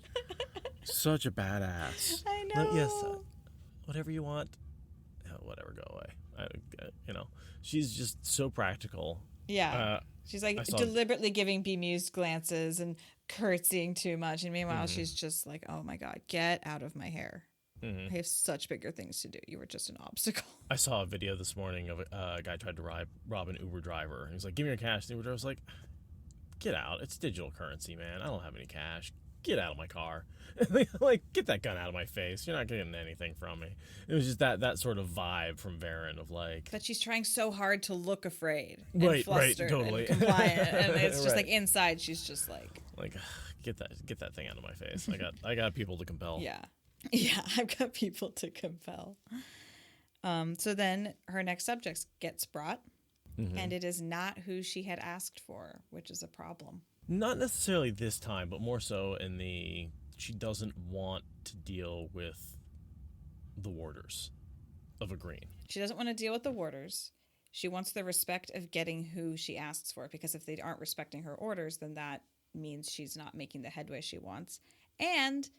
Such a badass. I know. No, yes, whatever you want. Whatever, go away. She's just so practical. Yeah. She's like deliberately giving bemused glances and curtsying too much. And meanwhile, she's just like, oh my God, get out of my hair. I have such bigger things to do. You were just an obstacle. I saw a video this morning of a guy tried to rob an Uber driver. He was like, give me your cash. The Uber driver was like, get out. It's digital currency, man. I don't have any cash. Get out of my car. Like, get that gun out of my face. You're not getting anything from me. It was just that sort of vibe from Verin of like... But she's trying so hard to look afraid and right, flustered totally. and compliant. And it's just like inside she's just like... Like, get that thing out of my face. I got people to compel. Yeah. Yeah, I've got people to compel. So then her next subject gets brought, and it is not who she had asked for, which is a problem. Not necessarily this time, but more so in she doesn't want to deal with the warders of Egwene. She doesn't want to deal with the warders. She wants the respect of getting who she asks for, because if they aren't respecting her orders, then that means she's not making the headway she wants. And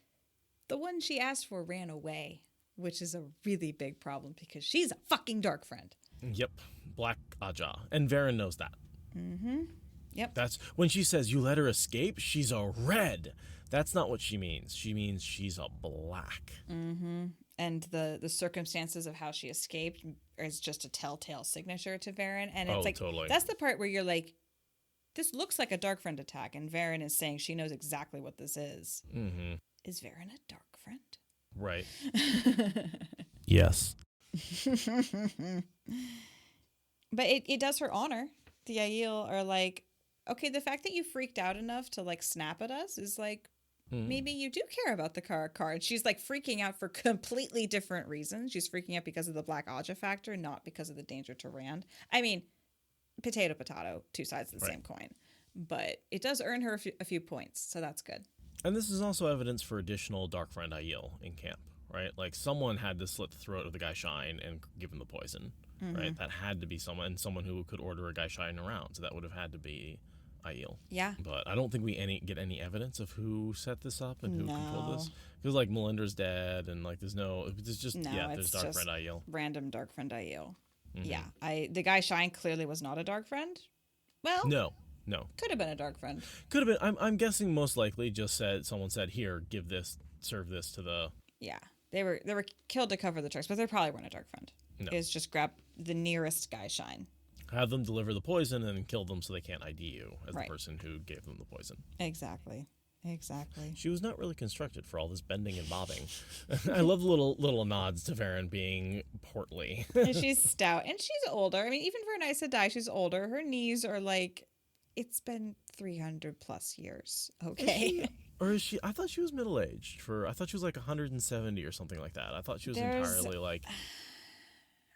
the one she asked for ran away, which is a really big problem because she's a fucking dark friend. Yep, Black Aja. And Verin knows that. Yep. That's when she says you let her escape, she's a red. That's not what she means. She means she's a black. And the circumstances of how she escaped is just a telltale signature to Verin. And it's like, totally. That's the part where you're like, this looks like a dark friend attack. And Verin is saying she knows exactly what this is. Is Verin a dark friend? Right. Yes. But it does her honor. The Aiel are like, okay, the fact that you freaked out enough to like snap at us is like, maybe you do care about the card. She's like freaking out for completely different reasons. She's freaking out because of the Black Aja factor, not because of the danger to Rand. I mean, potato, two sides of the same coin. But it does earn her a few points, so that's good. And this is also evidence for additional Dark Friend Aiel in camp, right? Like, someone had to slit the throat of the guy Shine and give him the poison, right? That had to be someone who could order a guy Shine around, so that would have had to be Aiel. Yeah. But I don't think we get any evidence of who set this up and who controlled this. Because, like, Melinda's dead, and, like, there's just Dark Friend Aiel. Random Dark Friend Aiel. Yeah. The guy Shine clearly was not a Dark Friend. Well... No. Could have been a dark friend. Could have been. I'm guessing most likely just someone said, here, give this, serve this to the... Yeah. They were killed to cover the tricks, but they probably weren't a dark friend. No. It's just grab the nearest guy shine. Have them deliver the poison and then kill them so they can't ID you as Right. the person who gave them the poison. Exactly. She was not really constructed for all this bending and bobbing. I love the little nods to Verin being portly. And she's stout, and she's older. I mean, even for an Aes Sedai, she's older. Her knees are like, it's been 300 plus years. Okay. Or is she? I thought she was middle-aged. I thought she was like 170 or something like that. I thought she was entirely like...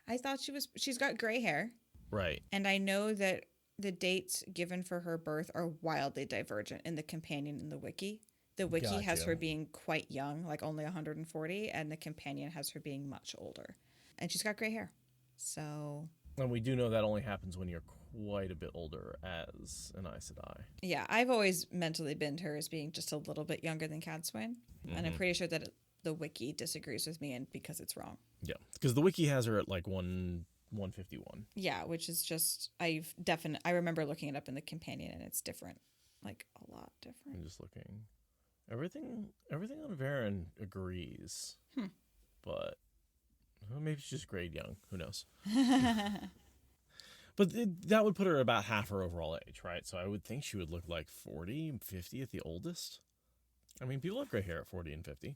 I thought she's got gray hair. Right. And I know that the dates given for her birth are wildly divergent in the companion and the wiki. The wiki has her being quite young, like only 140, and the companion has her being much older. And she's got gray hair. So... And we do know that only happens when you're quite a bit older as an Aes Sedai. Yeah, I've always mentally binned her as being just a little bit younger than Cadswain. And I'm pretty sure that the wiki disagrees with me and because it's wrong. Yeah, because the wiki has her at like 151. Yeah, which is just I remember looking it up in the companion and it's different, like a lot different. I'm just looking. Everything on Verin agrees, but well, maybe she's just grade young. Who knows? But that would put her about half her overall age, right? So I would think she would look like 40, 50 at the oldest. I mean, people have gray hair at 40 and 50.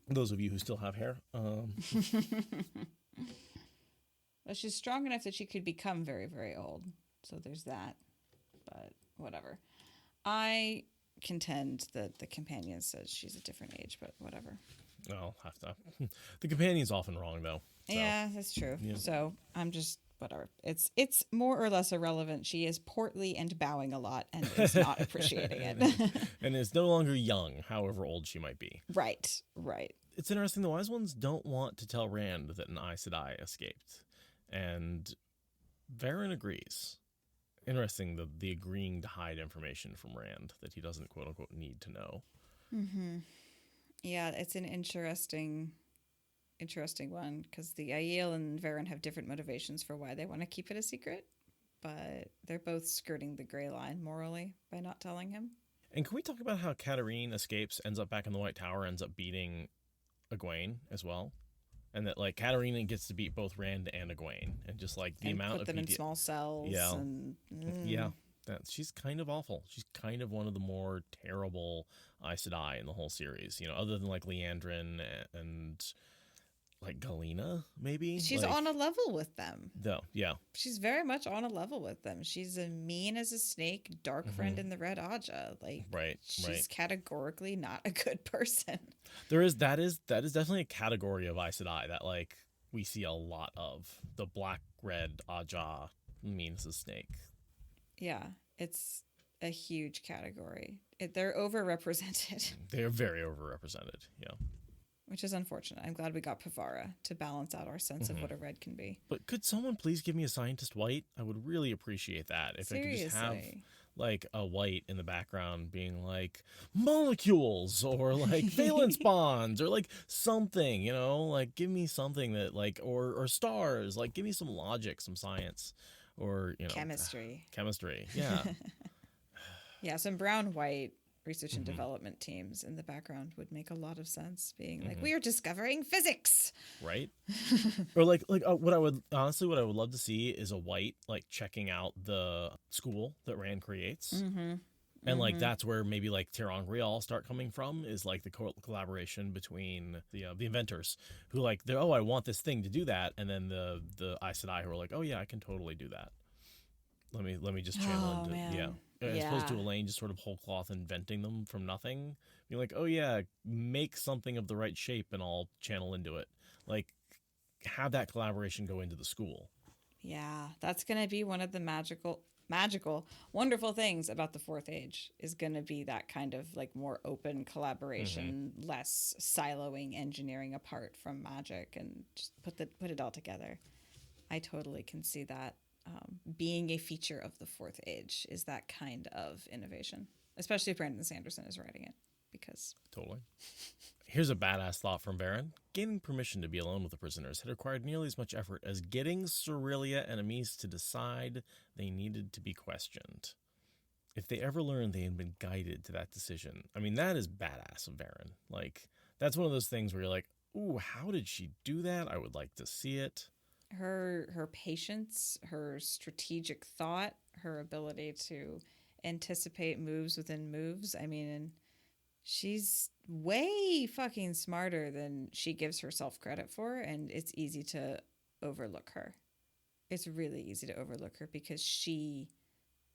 Those of you who still have hair. Well, she's strong enough that she could become very, very old. So there's that. But whatever. I contend that the companion says she's a different age, but whatever. I'll have to. The companion's often wrong, though. So. Yeah, that's true. Yeah. So I'm just whatever. It's more or less irrelevant. She is portly and bowing a lot and is not appreciating it. And is no longer young, however old she might be. Right. It's interesting. The Wise Ones don't want to tell Rand that an Aes Sedai escaped. And Verin agrees. Interesting, the agreeing to hide information from Rand that he doesn't quote-unquote need to know. Yeah, it's an interesting one because the Aiel and Verin have different motivations for why they want to keep it a secret, but they're both skirting the gray line morally by not telling him. And can we talk about how Katarine escapes, ends up back in the White Tower, ends up beating Egwene as well? And that, like, Katarina gets to beat both Rand and Egwene. And just, like, the amount of... put them in small cells. Yeah. And, Yeah. She's kind of awful. She's kind of one of the more terrible Aes Sedai in the whole series. You know, other than, like, Leandrin and like, Galena, maybe? She's like, on a level with them. No, yeah. She's very much on a level with them. She's a mean as a snake, dark friend in the Red Aja. Like, she's categorically not a good person. That is definitely a category of Aes Sedai that, like, we see a lot of. The black, red, Aja, mean as a snake. Yeah, it's a huge category. They're overrepresented. They're very overrepresented, yeah. Which is unfortunate. I'm glad we got Pavara to balance out our sense of what a red can be. But could someone please give me a scientist white? I would really appreciate that. If Seriously. I could just have, like, a white in the background being like, molecules, or, like, valence bonds, or, like, something, you know? Like, give me something that, like, or stars. Like, give me some logic, some science, or, you know. Chemistry. Chemistry, yeah. Yeah, some brown-white research and development teams in the background would make a lot of sense, being like, we are discovering physics, right? Or like what I would love to see is a white, like, checking out the school that Rand creates, and like that's where maybe like Terangrial start coming from, is like the collaboration between the inventors who, like, I want this thing to do that, and then the Aes Sedai who are like, oh yeah, I can totally do that. Let me just channel into man. yeah. As opposed to Elaine just sort of whole cloth inventing them from nothing. Being like, oh yeah, make something of the right shape and I'll channel into it. Like, have that collaboration go into the school. Yeah, that's going to be one of the magical, wonderful things about the Fourth Age, is going to be that kind of, like, more open collaboration, less siloing engineering apart from magic, and just put it all together. I totally can see that. Being a feature of the Fourth Age is that kind of innovation, especially if Brandon Sanderson is writing it, because... Totally. Here's a badass thought from Verin. Gaining permission to be alone with the prisoners had required nearly as much effort as getting Cerelia and Amis to decide they needed to be questioned. If they ever learned they had been guided to that decision, I mean, that is badass of Verin. Like, that's one of those things where you're like, ooh, how did she do that? I would like to see it. Her patience, her strategic thought, her ability to anticipate moves within moves. I mean, and she's way fucking smarter than she gives herself credit for, and it's easy to overlook her. It's really easy to overlook her because she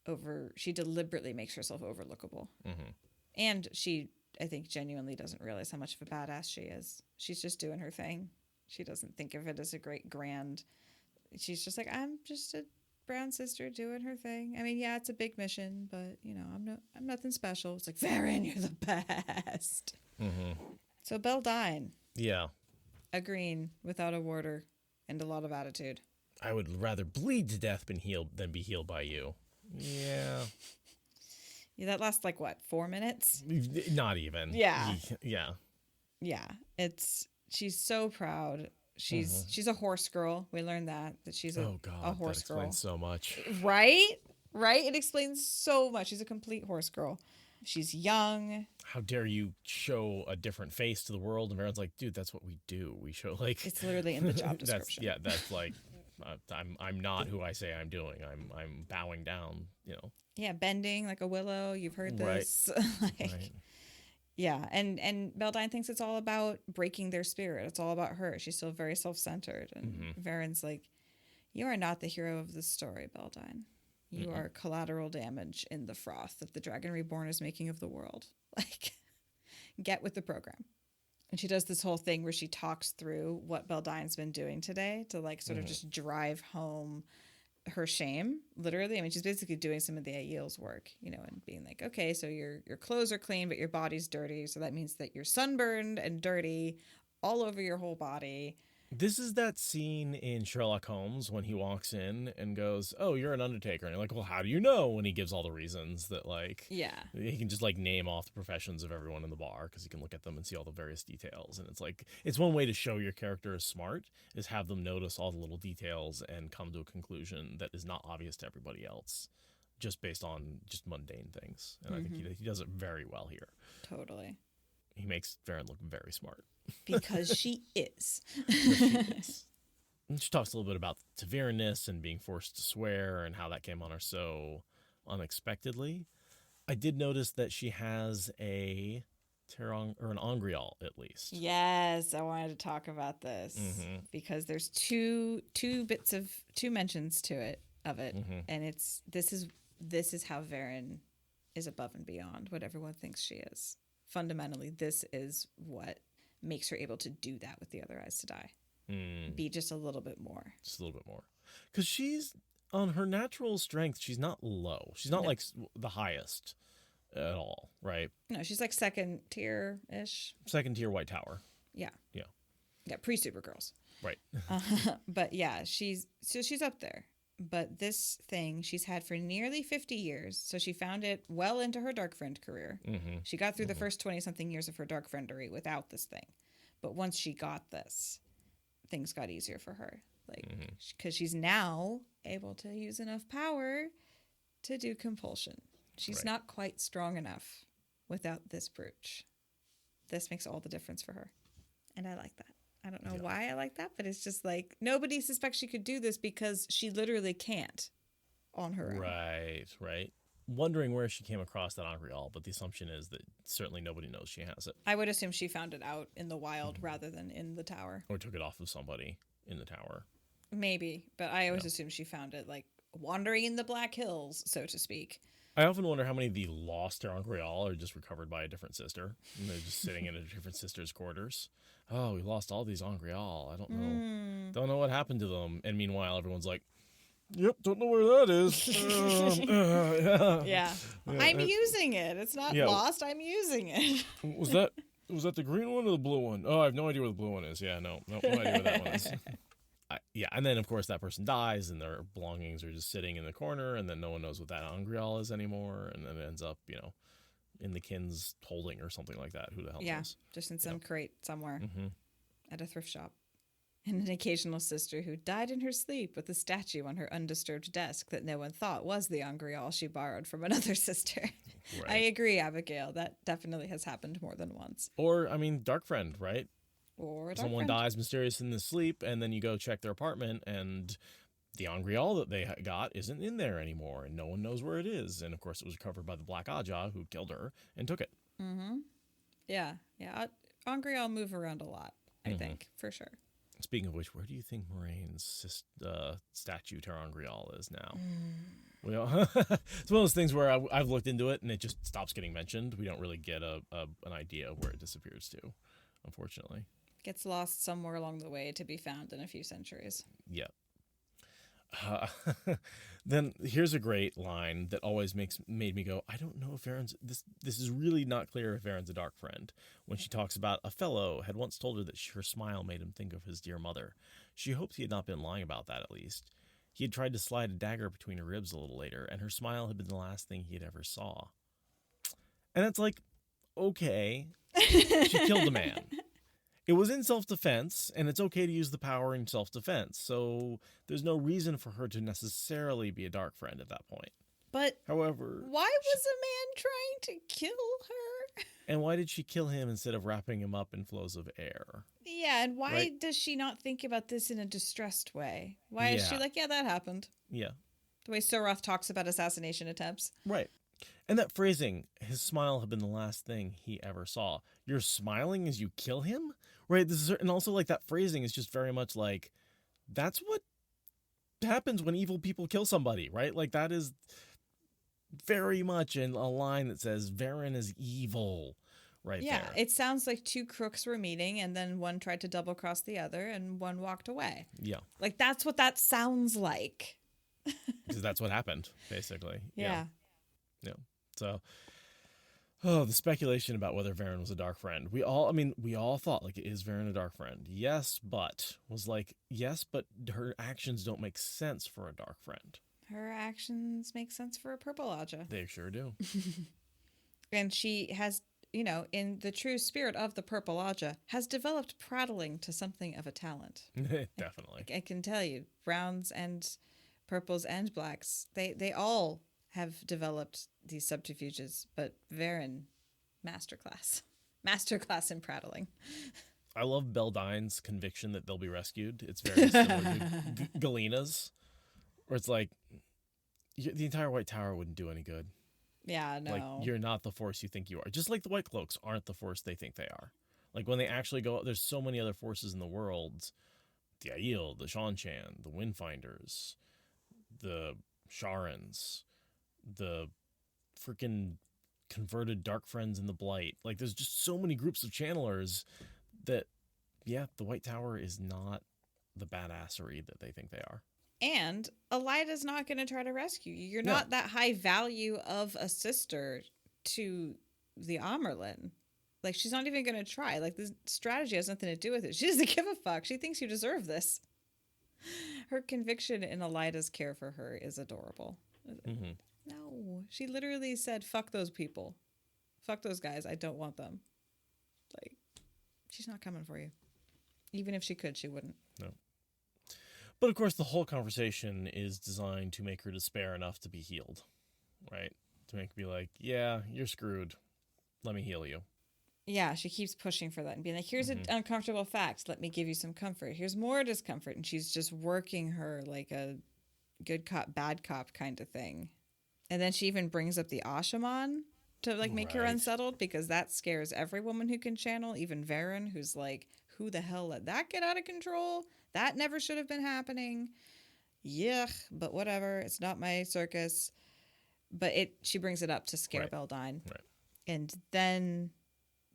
deliberately makes herself overlookable. Mm-hmm. And she, I think, genuinely doesn't realize how much of a badass she is. She's just doing her thing. She doesn't think of it as a great grand. She's just like, I'm just a brown sister doing her thing. I mean, yeah, it's a big mission, but you know, I'm nothing special. It's like, Verin, you're the best. Mm-hmm. So Beldine, Yeah. a green without a warder and a lot of attitude. I would rather bleed to death than be healed by you. Yeah. Yeah, that lasts like what, 4 minutes? Not even. Yeah. Yeah. Yeah, she's so proud. She's a horse girl. We learned that she's a horse that girl. explains so much. Right? It explains so much. She's a complete horse girl. She's young. How dare you show a different face to the world? And everyone's like, dude, that's what we do. We show like It's literally in the job description. That's like I'm not who I say I'm doing. I'm bowing down, you know. Yeah, bending like a willow. You've heard this. Right. Yeah, and Beldine thinks it's all about breaking their spirit. It's all about her. She's still very self-centered. And Verin's like, you are not the hero of this story, Beldine. You are collateral damage in the froth that the Dragon Reborn is making of the world. Like, get with the program. And she does this whole thing where she talks through what Beldine's been doing today to like sort of just drive home her shame, literally. I mean, she's basically doing some of the Aiel's work, you know, and being like, okay, so your clothes are clean, but your body's dirty. So that means that you're sunburned and dirty all over your whole body. This is that scene in Sherlock Holmes when he walks in and goes, oh, you're an undertaker. And you're like, well, how do you know? When he gives all the reasons that, like, Yeah. he can just, like, name off the professions of everyone in the bar because he can look at them and see all the various details. And it's like, it's one way to show your character is smart, is have them notice all the little details and come to a conclusion that is not obvious to everybody else, just based on just mundane things. And I think he does it very well here. Totally. He makes Verin look very smart. Because she is. And she talks a little bit about Tavernus and being forced to swear and how that came on her so unexpectedly. I did notice that she has an Angreal at least. Yes, I wanted to talk about this because there's two mentions to it and this is how Verin is above and beyond what everyone thinks she is. Fundamentally, this is what makes her able to do that with the other Aes Sedai. Be just a little bit more. Just a little bit more. Because she's, on her natural strength, she's not low. She's not like the highest at all, right? No, she's like second tier-ish. Second tier White Tower. Yeah. Yeah. Yeah, pre-Supergirls. Right. But yeah, she's up there. But this thing she's had for nearly 50 years. So she found it well into her Dark Friend career. She got through the first 20-something years of her Dark Friendery without this thing. But once she got this, things got easier for her. Like, because she's now able to use enough power to do compulsion. She's not quite strong enough without this brooch. This makes all the difference for her. And I like that. I don't know why I like that, but it's just like nobody suspects she could do this because she literally can't on her own. Right. Wondering where she came across that Angreal, but the assumption is that certainly nobody knows she has it. I would assume she found it out in the wild rather than in the tower. Or took it off of somebody in the tower. Maybe, but I always assume she found it like wandering in the Black Hills, so to speak. I often wonder how many of the lost Angreal are just recovered by a different sister. And they're just sitting in a different sister's quarters. Oh, we lost all these Angreal. I don't know. Don't know what happened to them. And meanwhile, everyone's like, yep, don't know where that is. Yeah. I'm using it. It's not lost. I'm using it. Was that the green one or the blue one? Oh, I have no idea where the blue one is. Yeah, no idea where that one is. And then, of course, that person dies, and their belongings are just sitting in the corner, and then no one knows what that Angreal is anymore, and then it ends up, in the kin's holding or something like that. Who the hell knows? Just in some crate somewhere at a thrift shop. And an occasional sister who died in her sleep with a statue on her undisturbed desk that no one thought was the Angreal she borrowed from another sister. Right. I agree, Abigail. That definitely has happened more than once. Or, Dark Friend, right? Or a dark someone friend. dies mysteriously in the sleep, and then you go check their apartment, and the Angreal that they got isn't in there anymore, and no one knows where it is. And of course, it was recovered by the Black Aja, who killed her and took it. Mm-hmm. Yeah. Angreal move around a lot, I think, for sure. Speaking of which, where do you think Moraine's statue to Angreal is now? We all, it's one of those things where I've looked into it and it just stops getting mentioned. We don't really get an idea of where it disappears to, unfortunately. Gets lost somewhere along the way to be found in a few centuries. Yeah. Then here's a great line that always made me go, I don't know if Verin's this is really not clear if Verin's a dark friend. When she talks about a fellow had once told her that her smile made him think of his dear mother. She hoped he had not been lying about that, at least. He had tried to slide a dagger between her ribs a little later, and her smile had been the last thing he had ever saw. And it's like, okay, she killed a man. It was in self-defense, and it's okay to use the power in self-defense, so there's no reason for her to necessarily be a dark friend at that point. But however, why was a man trying to kill her? And why did she kill him instead of wrapping him up in flows of air? Yeah, and why Right? does she not think about this in a distressed way? Why is she Yeah. like, yeah, that happened? Yeah, The way Soroth talks about assassination attempts. right. And that phrasing, his smile had been the last thing he ever saw. You're smiling as you kill him? Right? And also, like, that phrasing is just very much like, that's what happens when evil people kill somebody, right? Like, that is very much in a line that says, Verin is evil, right Yeah, there. it sounds like two crooks were meeting and then one tried to double cross the other and one walked away. Yeah, Like, that's what that sounds like. because that's what happened, basically. Yeah. Yeah. So, the speculation about whether Verin was a dark friend. We all thought, like, is Verin a dark friend? Yes, but her actions don't make sense for a dark friend. Her actions make sense for a purple Aja. They sure do. And she has, in the true spirit of the purple Aja, has developed prattling to something of a talent. Definitely. I can tell you, browns and purples and blacks, they all have developed these subterfuges, but Verin, masterclass in prattling. I love Beldine's conviction that they'll be rescued. It's very similar to Galena's, where it's like, the entire White Tower wouldn't do any good. Yeah, no. Like, you're not the force you think you are. Just like the White Cloaks aren't the force they think they are. Like, when they actually go, there's so many other forces in the world. The Aiel, the Shanshan, the Windfinders, the Sharans, the freaking converted Dark Friends in the Blight. Like, there's just so many groups of channelers that, yeah, the White Tower is not the badassery that they think they are. And Elida's not going to try to rescue you. You're No. not that high value of a sister to the Amerlin. Like, she's not even going to try. Like, this strategy has nothing to do with it. She doesn't give a fuck. She thinks you deserve this. Her conviction in Elida's care for her is adorable. Mm-hmm. No, she literally said, fuck those people. Fuck those guys. I don't want them. Like, she's not coming for you. Even if she could, she wouldn't. No. But of course, the whole conversation is designed to make her despair enough to be healed, right? To make her be like, yeah, you're screwed. Let me heal you. Yeah, she keeps pushing for that and being like, here's an uncomfortable fact. Let me give you some comfort. Here's more discomfort. And she's just working her like a good cop, bad cop kind of thing. And then she even brings up the Ashaman to like make her Right. unsettled, because that scares every woman who can channel, even Verin, who's like, who the hell let that get out of control? That never should have been happening. Yuck, but whatever. It's not my circus. But she brings it up to scare Right. Beldine. Right. And then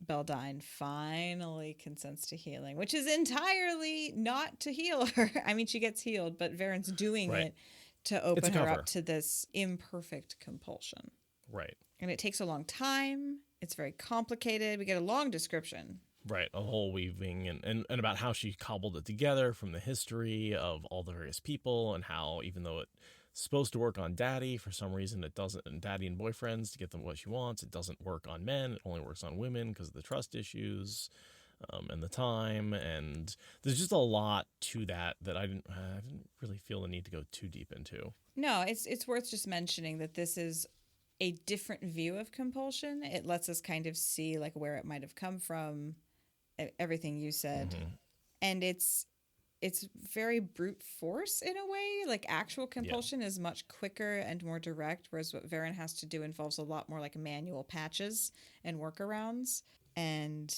Beldine finally consents to healing, which is entirely not to heal her. I mean, she gets healed, but Verin's doing Right. it to open her cover. up to this imperfect compulsion. Right. And it takes a long time. It's very complicated. We get a long description. Right. A whole weaving and about how she cobbled it together from the history of all the various people, and how even though it's supposed to work on Daddy, for some reason it doesn't, and Daddy and boyfriends to get them what she wants, it doesn't work on men. It only works on women because of the trust issues and the time. And there's just a lot to that I didn't really feel the need to go too deep into. No, it's worth just mentioning that this is a different view of compulsion. It lets us kind of see like where it might have come from everything you said. Mm-hmm. And it's very brute force in a way. Like actual compulsion is much quicker and more direct, whereas what Verin has to do involves a lot more like manual patches and workarounds. And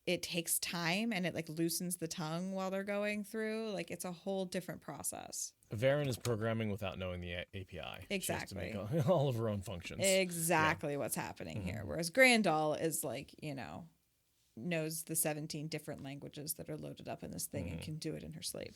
it takes time, and it like loosens the tongue while they're going through. Like it's a whole different process. Verin is programming without knowing the API. Exactly. She has to make all of her own functions. Exactly what's happening here. Whereas Grandal is like, knows the 17 different languages that are loaded up in this thing and can do it in her sleep.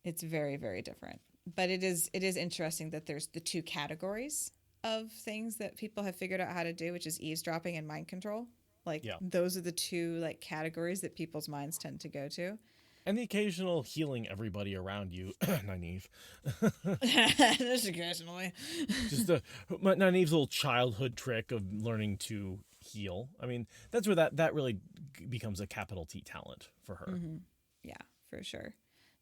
It's very, very different. But it is interesting that there's the two categories of things that people have figured out how to do, which is eavesdropping and mind control. Like those are the two like categories that people's minds tend to go to. And the occasional healing everybody around you, Nynaeve. Just occasionally. Just Nynaeve's little childhood trick of learning to heal. I mean, that's where that really becomes a capital T talent for her. Mm-hmm. Yeah, for sure.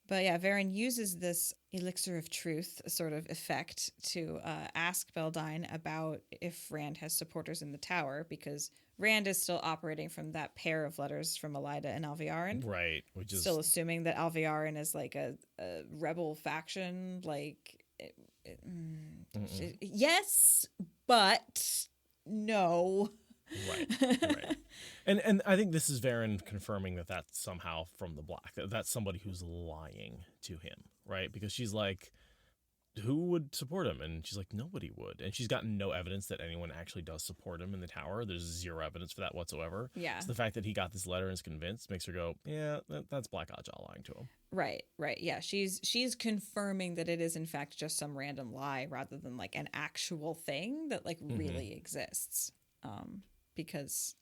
But yeah, Verin uses this elixir of truth sort of effect to ask Beldine about if Rand has supporters in the tower, because Rand is still operating from that pair of letters from Elida and Alviarin. Right. Which is still assuming that Alviarin is like a rebel faction. Like, yes, but no. Right. And I think this is Verin confirming that that's somehow from the Black. That's somebody who's lying to him, right? Because she's like, who would support him? And she's like, nobody would. And she's gotten no evidence that anyone actually does support him in the tower. There's zero evidence for that whatsoever. Yeah. So the fact that he got this letter and is convinced makes her go, yeah, that's Black Ajah lying to him. Right. Yeah, she's confirming that it is in fact just some random lie rather than like an actual thing that like really exists. Because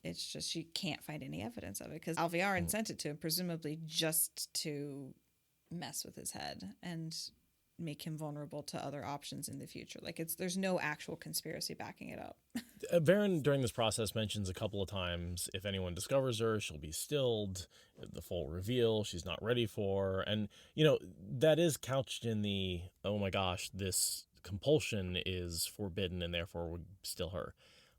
it's just she can't find any evidence of it because Alviarin sent it to him, presumably just to mess with his head and make him vulnerable to other options in the future. Like there's no actual conspiracy backing it up. Verin during this process mentions a couple of times if anyone discovers her, she'll be stilled, the full reveal she's not ready for. And, that is couched in the, oh my gosh, this compulsion is forbidden and therefore would still her.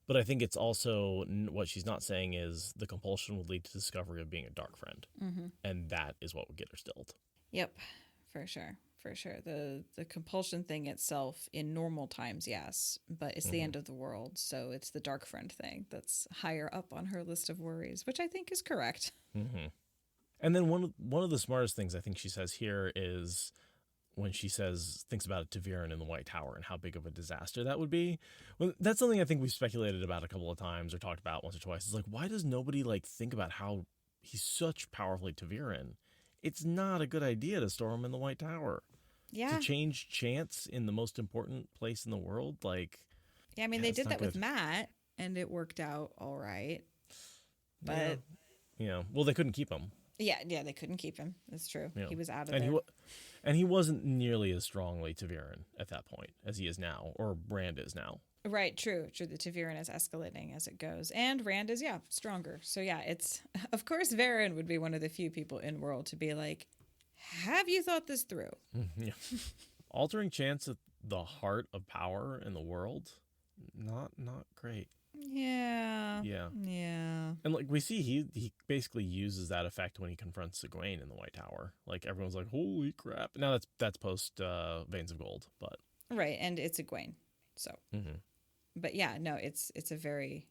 But I think it's also what she's not saying is the compulsion would lead to discovery of being a dark friend. Mm-hmm. And that is what would get her stilled. Yep, for sure. The compulsion thing itself in normal times, yes, but it's the end of the world. So it's the dark friend thing that's higher up on her list of worries, which I think is correct. Mm-hmm. And then one of the smartest things I think she says here is when she thinks about it to Verin in the White Tower and how big of a disaster that would be. Well, that's something I think we've speculated about a couple of times or talked about once or twice. It's like, why does nobody think about how he's such powerfully to Verin? It's not a good idea to store him in the White Tower. Yeah. To change chance in the most important place in the world, Yeah, I mean, they did that with Matt, and it worked out all right. But... Yeah. Well, they couldn't keep him. Yeah, they couldn't keep him. That's true. Yeah. He was out of there. And he wasn't nearly as strongly to Verin at that point as he is now, or Rand is now. Right, true. The Taviran is escalating as it goes. And Rand is, stronger. So, it's... Of course, Verin would be one of the few people in world to be like, have you thought this through? Yeah. Altering chance at the heart of power in the world, not great. Yeah. And we see he basically uses that effect when he confronts Egwene in the White Tower. Everyone's like, holy crap. Now that's post Veins of Gold, but right, and it's Egwene. So but it's a very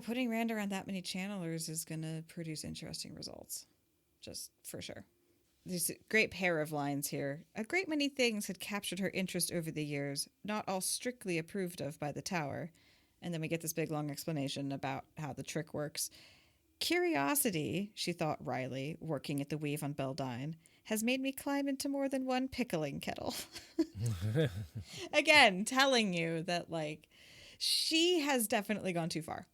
putting Rand around that many channelers is gonna produce interesting results. Just for sure. There's a great pair of lines here. A great many things had captured her interest over the years, not all strictly approved of by the tower. And then we get this big long explanation about how the trick works. Curiosity, she thought wryly, working at the weave on Beldine, has made me climb into more than one pickling kettle. Again, telling you that, she has definitely gone too far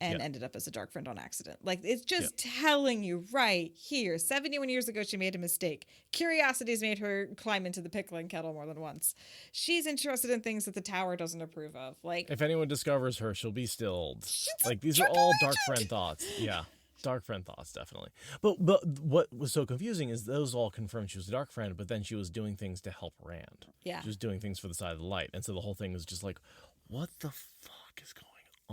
and ended up as a dark friend on accident. It's just telling you right here. 71 years ago, she made a mistake. Curiosity's made her climb into the pickling kettle more than once. She's interested in things that the tower doesn't approve of. If anyone discovers her, she'll be stilled. These are all dark friend thoughts. Yeah. Dark friend thoughts, definitely. But what was so confusing is those all confirmed she was a dark friend, but then she was doing things to help Rand. Yeah. She was doing things for the side of the light. And so the whole thing was just what the fuck is going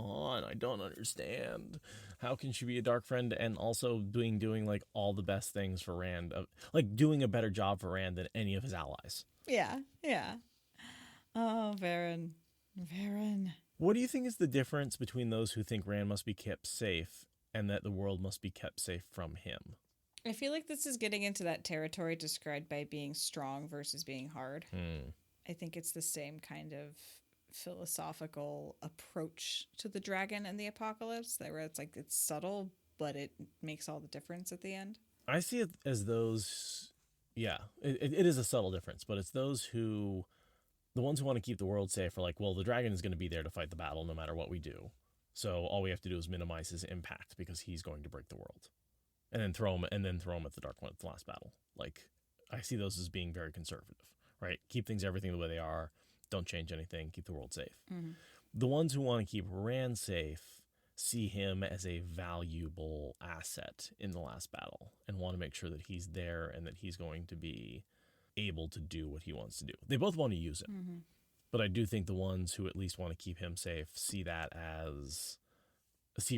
on? I don't understand. How can she be a dark friend and also doing like all the best things for Rand, like doing a better job for Rand than any of his allies? Yeah, yeah. Oh, Verin. Verin. What do you think is the difference between those who think Rand must be kept safe and that the world must be kept safe from him? I feel like this is getting into that territory described by being strong versus being hard. I think it's the same kind of philosophical approach to the dragon and the apocalypse, that where it's like it's subtle, but it makes all the difference at the end. I see it as those, yeah, it is a subtle difference, but it's those who, the ones who want to keep the world safe are like, well, the dragon is going to be there to fight the battle no matter what we do. So all we have to do is minimize his impact because he's going to break the world. And then throw him at the Dark One at the last battle. Like, I see those as being very conservative, right? Keep everything the way they are. Don't change anything. Keep the world safe. Mm-hmm. The ones who want to keep Rand safe see him as a valuable asset in the last battle and want to make sure that he's there and that he's going to be able to do what he wants to do. They both want to use him. Mm-hmm. But I do think the ones who at least want to keep him safe see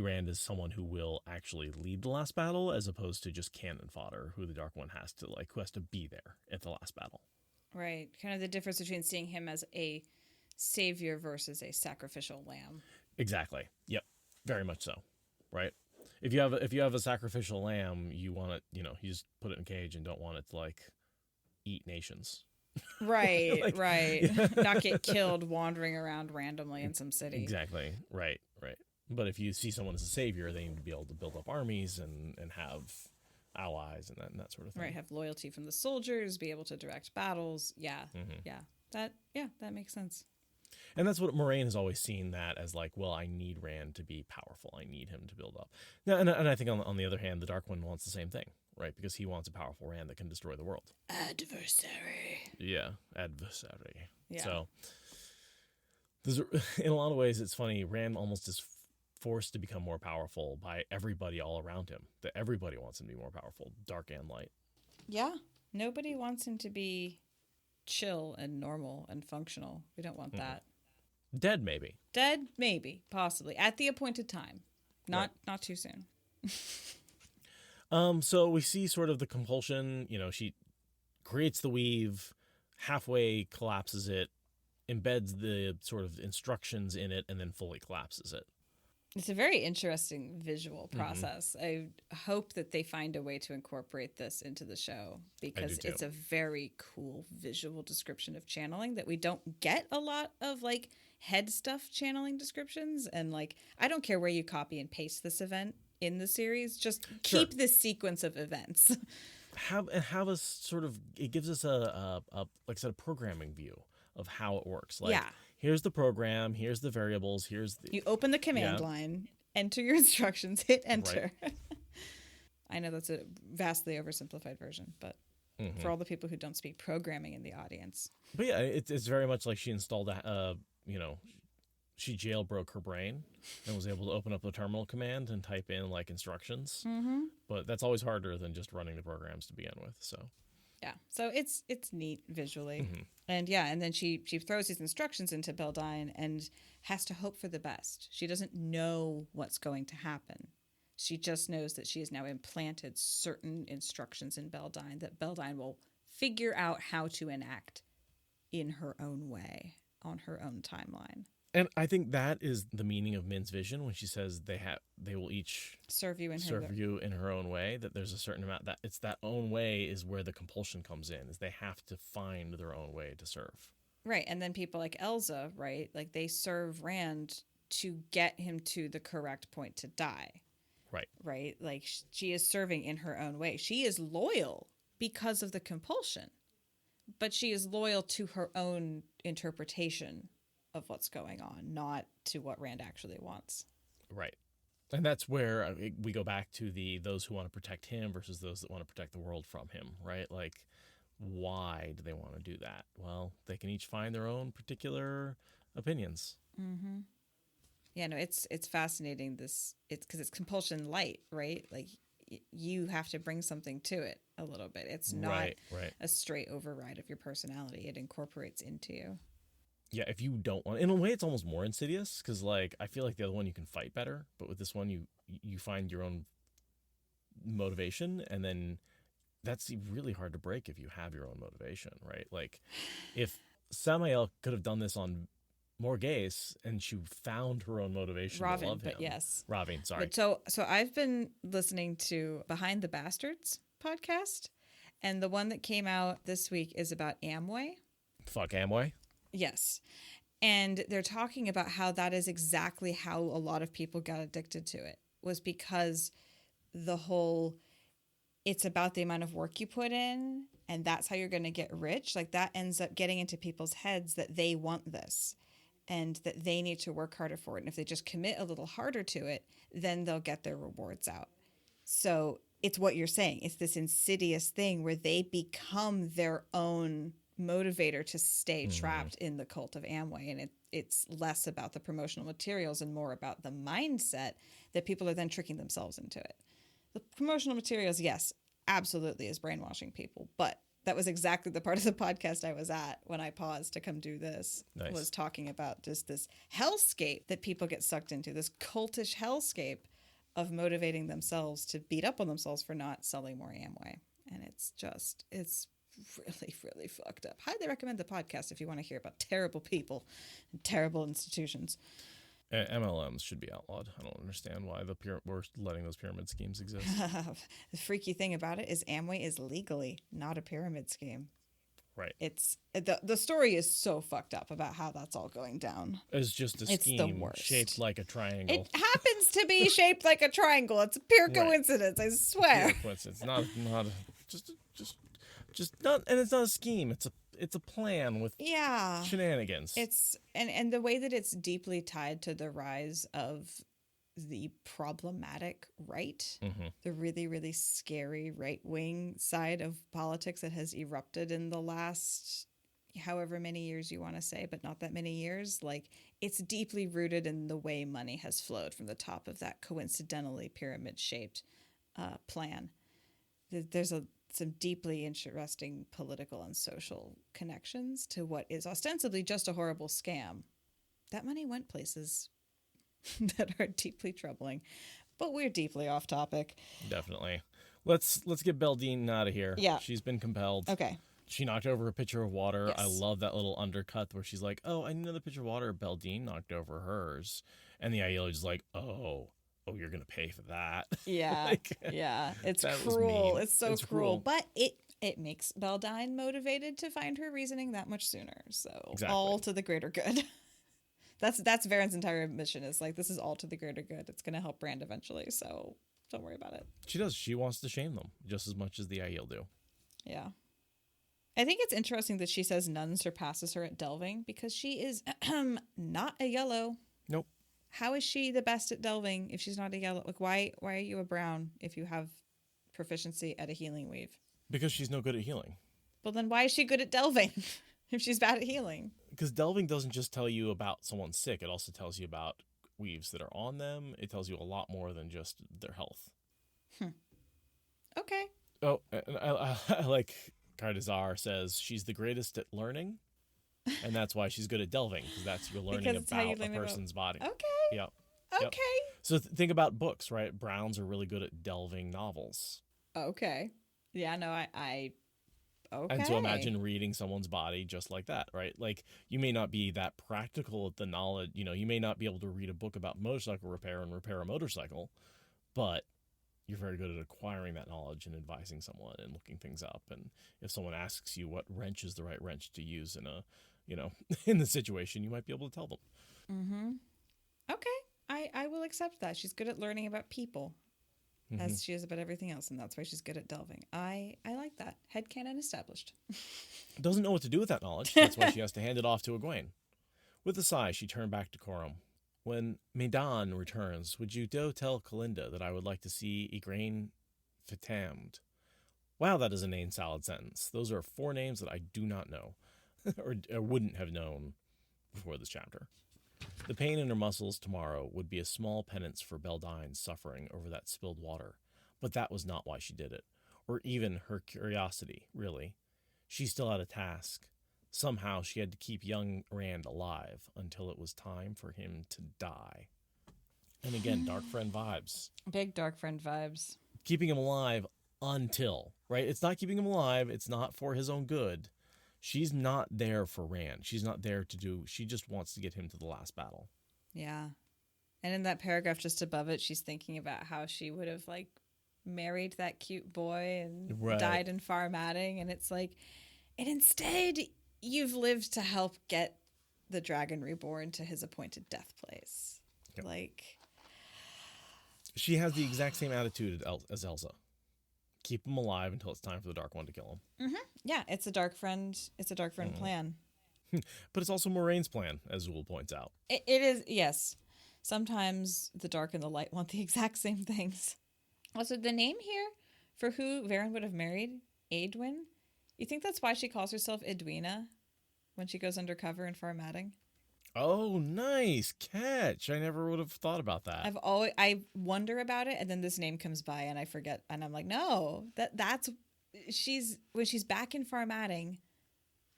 Rand as someone who will actually lead the last battle as opposed to just cannon fodder who the Dark One who has to be there at the last battle. Right. Kind of the difference between seeing him as a savior versus a sacrificial lamb. Exactly. Yep. Very much so. Right. If you have a sacrificial lamb, you want it, you just put it in a cage and don't want it to like eat nations. Right, like, right. Not get killed wandering around randomly in some city. Exactly. Right. But if you see someone as a savior, they need to be able to build up armies and have allies and that sort of thing. Right, have loyalty from the soldiers, be able to direct battles. Yeah, Mm-hmm. yeah. That makes sense. And that's what Moraine has always seen that as like, well, I need Rand to be powerful. I need him to build up. Now, and I think on the other hand, the Dark One wants the same thing, right? Because he wants a powerful Rand that can destroy the world. Adversary. Yeah, adversary. Yeah. So in a lot of ways, it's funny. Rand almost is forced to become more powerful by everybody all around him. That everybody wants him to be more powerful, dark and light. Yeah. Nobody wants him to be chill and normal and functional. We don't want that. Dead, maybe. Dead, maybe, possibly, at the appointed time. Not too soon. So we see sort of the compulsion. She creates the weave, halfway collapses it, embeds the sort of instructions in it, and then fully collapses it. It's a very interesting visual process. I hope that they find a way to incorporate this into the show because it's a very cool visual description of channeling that we don't get a lot of like head stuff channeling descriptions. And like, I don't care where you copy and paste this event in the series, just keep this sequence of events. Have us sort of, it gives us a like I said, a programming view of how it works. Like, here's the program, here's the variables, you open the command line, enter your instructions, hit enter. Right. I know that's a vastly oversimplified version, but for all the people who don't speak programming in the audience. But yeah, it's very much like she installed she jailbroke her brain and was able to open up the terminal command and type in like instructions. But that's always harder than just running the programs to begin with. So yeah, so it's neat visually. And and then she throws these instructions into Beldine and has to hope for the best. She doesn't know what's going to happen. She just knows that she has now implanted certain instructions in Beldine that Beldine will figure out how to enact in her own way, on her own timeline. And I think that is the meaning of Min's vision when she says they will each serve you in her own way, that there's a certain amount that it's that own way is where the compulsion comes in, is they have to find their own way to serve. Right. And then people like Elsa, right? Like they serve Rand to get him to the correct point to die. Right. Right. Like she is serving in her own way. She is loyal because of the compulsion, but she is loyal to her own interpretation of what's going on, not to what Rand actually wants. Right. And that's where we go back to those who want to protect him versus those that want to protect the world from him, right? Like, why do they want to do that? Well, they can each find their own particular opinions. Yeah, no, it's fascinating. It's because it's compulsion light, right? Like you have to bring something to it a little bit. It's not right. a straight override of your personality. It incorporates into you. Yeah, if you don't want, in a way, it's almost more insidious because, like, I feel like the other one you can fight better, but with this one, you find your own motivation, and then that's really hard to break if you have your own motivation, right? Like, if Samael could have done this on Morghese, and she found her own motivation to love him. But yes, Ravine, sorry. But so I've been listening to Behind the Bastards podcast, and the one that came out this week is about Amway. Fuck Amway. Yes. And they're talking about how that is exactly how a lot of people got addicted to it, was because the whole, it's about the amount of work you put in, and that's how you're going to get rich. Like, that ends up getting into people's heads that they want this and that they need to work harder for it. And if they just commit a little harder to it, then they'll get their rewards out. So it's what you're saying. It's this insidious thing where they become their own motivator to stay trapped in the cult of Amway. And it's less about the promotional materials and more about the mindset that people are then tricking themselves into it. The promotional materials, yes, absolutely is brainwashing people. But that was exactly the part of the podcast I was at when I paused to come do this. Nice. Was talking about just this hellscape that people get sucked into, this cultish hellscape of motivating themselves to beat up on themselves for not selling more Amway. And it's really, really fucked up. Highly recommend the podcast if you want to hear about terrible people and terrible institutions. MLMs should be outlawed. I don't understand why we're letting those pyramid schemes exist. The freaky thing about it is Amway is legally not a pyramid scheme. Right. It's the story is so fucked up about how that's all going down. It's just a scheme shaped like a triangle. It happens to be shaped like a triangle. It's a pure coincidence, I swear. Pure coincidence. Not just not, and it's not a scheme. It's a plan with shenanigans. It's and the way that it's deeply tied to the rise of the problematic right, the really, really scary right-wing side of politics that has erupted in the last however many years you want to say, but not that many years. Like, it's deeply rooted in the way money has flowed from the top of that coincidentally pyramid-shaped plan. There's some deeply interesting political and social connections to what is ostensibly just a horrible scam. That money went places that are deeply troubling, but we're deeply off topic. Definitely. Let's get Beldine out of here. Yeah. She's been compelled. Okay. She knocked over a pitcher of water. Yes. I love that little undercut where she's like, oh, I need another pitcher of water. Beldine knocked over hers. And the Aiel is like, oh, you're going to pay for that. Yeah. Yeah. It's cruel. It's so cruel. But it makes Beldine motivated to find her reasoning that much sooner. So exactly. All to the greater good. That's Verin's entire mission, is like, this is all to the greater good. It's going to help Brand eventually. So don't worry about it. She does. She wants to shame them just as much as the Aiel do. Yeah. I think it's interesting that she says none surpasses her at delving, because she is not a yellow. Nope. How is she the best at delving if she's not a yellow? Like, why are you a brown if you have proficiency at a healing weave? Because she's no good at healing. Well, then why is she good at delving if she's bad at healing? Because delving doesn't just tell you about someone's sick. It also tells you about weaves that are on them. It tells you a lot more than just their health. Okay. Oh, and I like Cardazar says she's the greatest at learning, and that's why she's good at delving, because that's you're learning about a person's body. Okay. Yep. Okay. Yep. So think about books, right? Browns are really good at delving novels. Okay. Yeah, no, I okay. And so imagine reading someone's body just like that, right? Like, you may not be that practical at the knowledge, you may not be able to read a book about motorcycle repair and repair a motorcycle, but you're very good at acquiring that knowledge and advising someone and looking things up. And if someone asks you what wrench is the right wrench to use in a, in the situation, you might be able to tell them. Mm-hmm. Okay. I will accept that. She's good at learning about people, as she is about everything else, and that's why she's good at delving. I like that. Headcanon established. Doesn't know what to do with that knowledge. That's why she has to hand it off to Egwene. With a sigh, she turned back to Coram. When Medan returns, would you go tell Kalinda that I would like to see Egwene Fitamed? Wow, that is a name salad sentence. Those are 4 names that I do not know, or wouldn't have known before this chapter. The pain in her muscles tomorrow would be a small penance for Beldine's suffering over that spilled water, but that was not why she did it, or even her curiosity, really. She still had a task, somehow she had to keep young Rand alive until it was time for him to die. And again, Dark Friend vibes. Big Dark Friend vibes. Keeping him alive until, right? It's not keeping him alive. It's not for his own good. She's not there for Rand. She's not there to do, she just wants to get him to the last battle. Yeah. And in that paragraph just above it, she's thinking about how she would have like married that cute boy and died in Farmatting. And it's like, and instead you've lived to help get the dragon reborn to his appointed death place. Yep. Like, she has the exact same attitude as Elsa. Keep him alive until it's time for the Dark One to kill him. Mm-hmm. Yeah, it's a Dark Friend. It's a Dark Friend plan. But it's also Moiraine's plan, as Zool points out. It is, yes. Sometimes the dark and the light want the exact same things. Also, the name here for who Verin would have married, Aedwin, you think that's why she calls herself Edwina when she goes undercover in Farmatting? Oh, nice catch. I never would have thought about that. I wonder about it, and then this name comes by and I forget, and I'm like, no, that's when she's back in Farmatting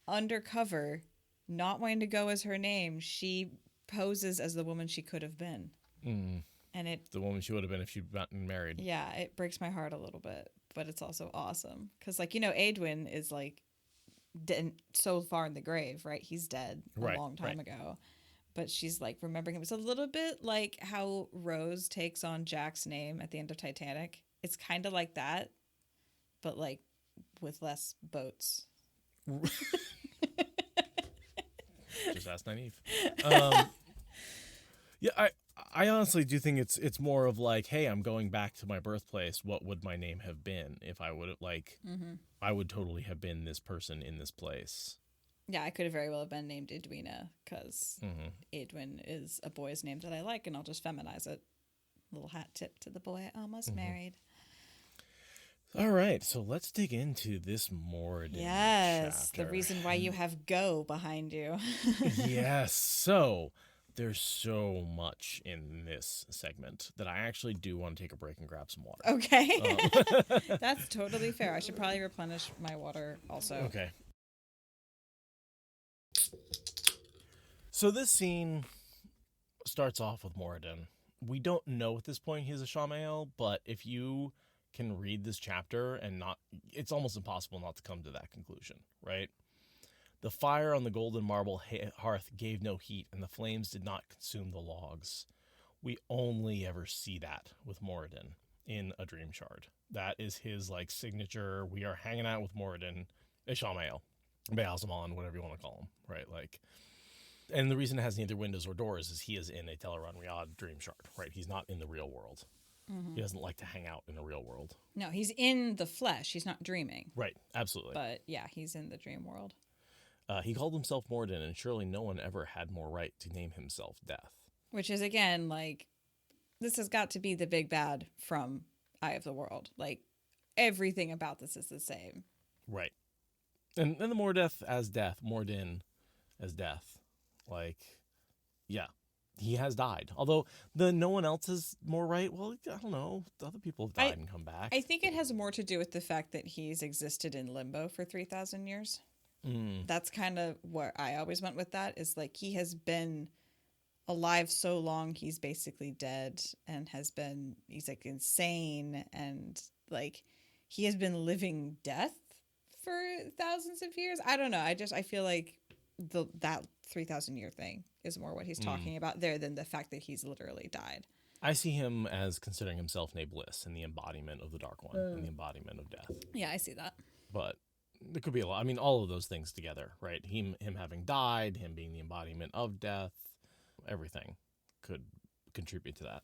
undercover, not wanting to go as her name, she poses as the woman she could have been. And the woman she would have been if she'd gotten married. Yeah, it breaks my heart a little bit, but it's also awesome because, like, Aedwin is like so far in the grave, right? He's dead a long time ago, but she's like remembering him. It's a little bit like how Rose takes on Jack's name at the end of Titanic. It's kind of like that, but like with less boats. Just ask Nynaeve. Yeah, I honestly do think it's more of like, hey, I'm going back to my birthplace. What would my name have been if I would have I would totally have been this person in this place. Yeah, I could have very well have been named Edwina because Aedwin is a boy's name that I like, and I'll just feminize it. Little hat tip to the boy I almost married. All right, so let's dig into this Moridin chapter. The reason why you have Go behind you. Yes, so there's so much in this segment that I actually do want to take a break and grab some water. Okay. That's totally fair. I should probably replenish my water also. Okay. So this scene starts off with Moridin. We don't know at this point he's a Shamael, but if you can read this chapter and not, it's almost impossible not to come to that conclusion, right? The fire on the golden marble hearth gave no heat, and the flames did not consume the logs. We only ever see that with Moridin in A Dream Shard. That is his like signature. We are hanging out with Moridin, Ishamael, Baalzamon, whatever you want to call him, right? Like, and the reason it has neither windows or doors is he is in a Teleron Riyadh Dream Shard, right? He's not in the real world. He doesn't like to hang out in the real world. No, he's in the flesh. He's not dreaming. Right, absolutely. But yeah, he's in the dream world. He called himself Moridin, and surely no one ever had more right to name himself Death. Which is, again, like, this has got to be the big bad from Eye of the World. Like, everything about this is the same. Right. And the Mordeth as Death, Moridin as Death. Like, yeah. He has died. Although no one else is more right. Well, I don't know. Other people have died and come back. I think it has more to do with the fact that he's existed in limbo for 3,000 years. That's kind of what I always went with that, is like he has been alive so long he's basically dead and he's like insane, and like he has been living death for thousands of years. I don't know. I feel like that 3,000 year thing is more what he's talking about there than the fact that he's literally died. I see him as considering himself Nabliss and the embodiment of the Dark One and the embodiment of death. Yeah, I see that. But there could be a lot. I mean, all of those things together, right? Him having died, him being the embodiment of death, everything could contribute to that.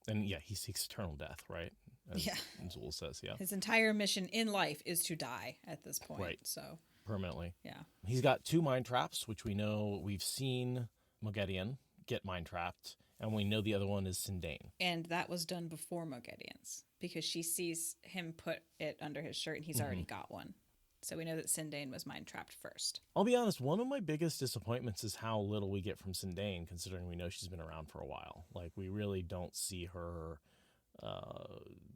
And yeah, he seeks eternal death, right? As Zool says, yeah. His entire mission in life is to die at this point. Right. So permanently. Yeah. He's got 2 mind traps, which we know we've seen Moghedien get mind trapped, and we know the other one is Sindain. And that was done before Moghedien's, because she sees him put it under his shirt and he's already got one. So we know that Sindain was mind trapped first. I'll be honest, one of my biggest disappointments is how little we get from Sindain, considering we know she's been around for a while. Like, we really don't see her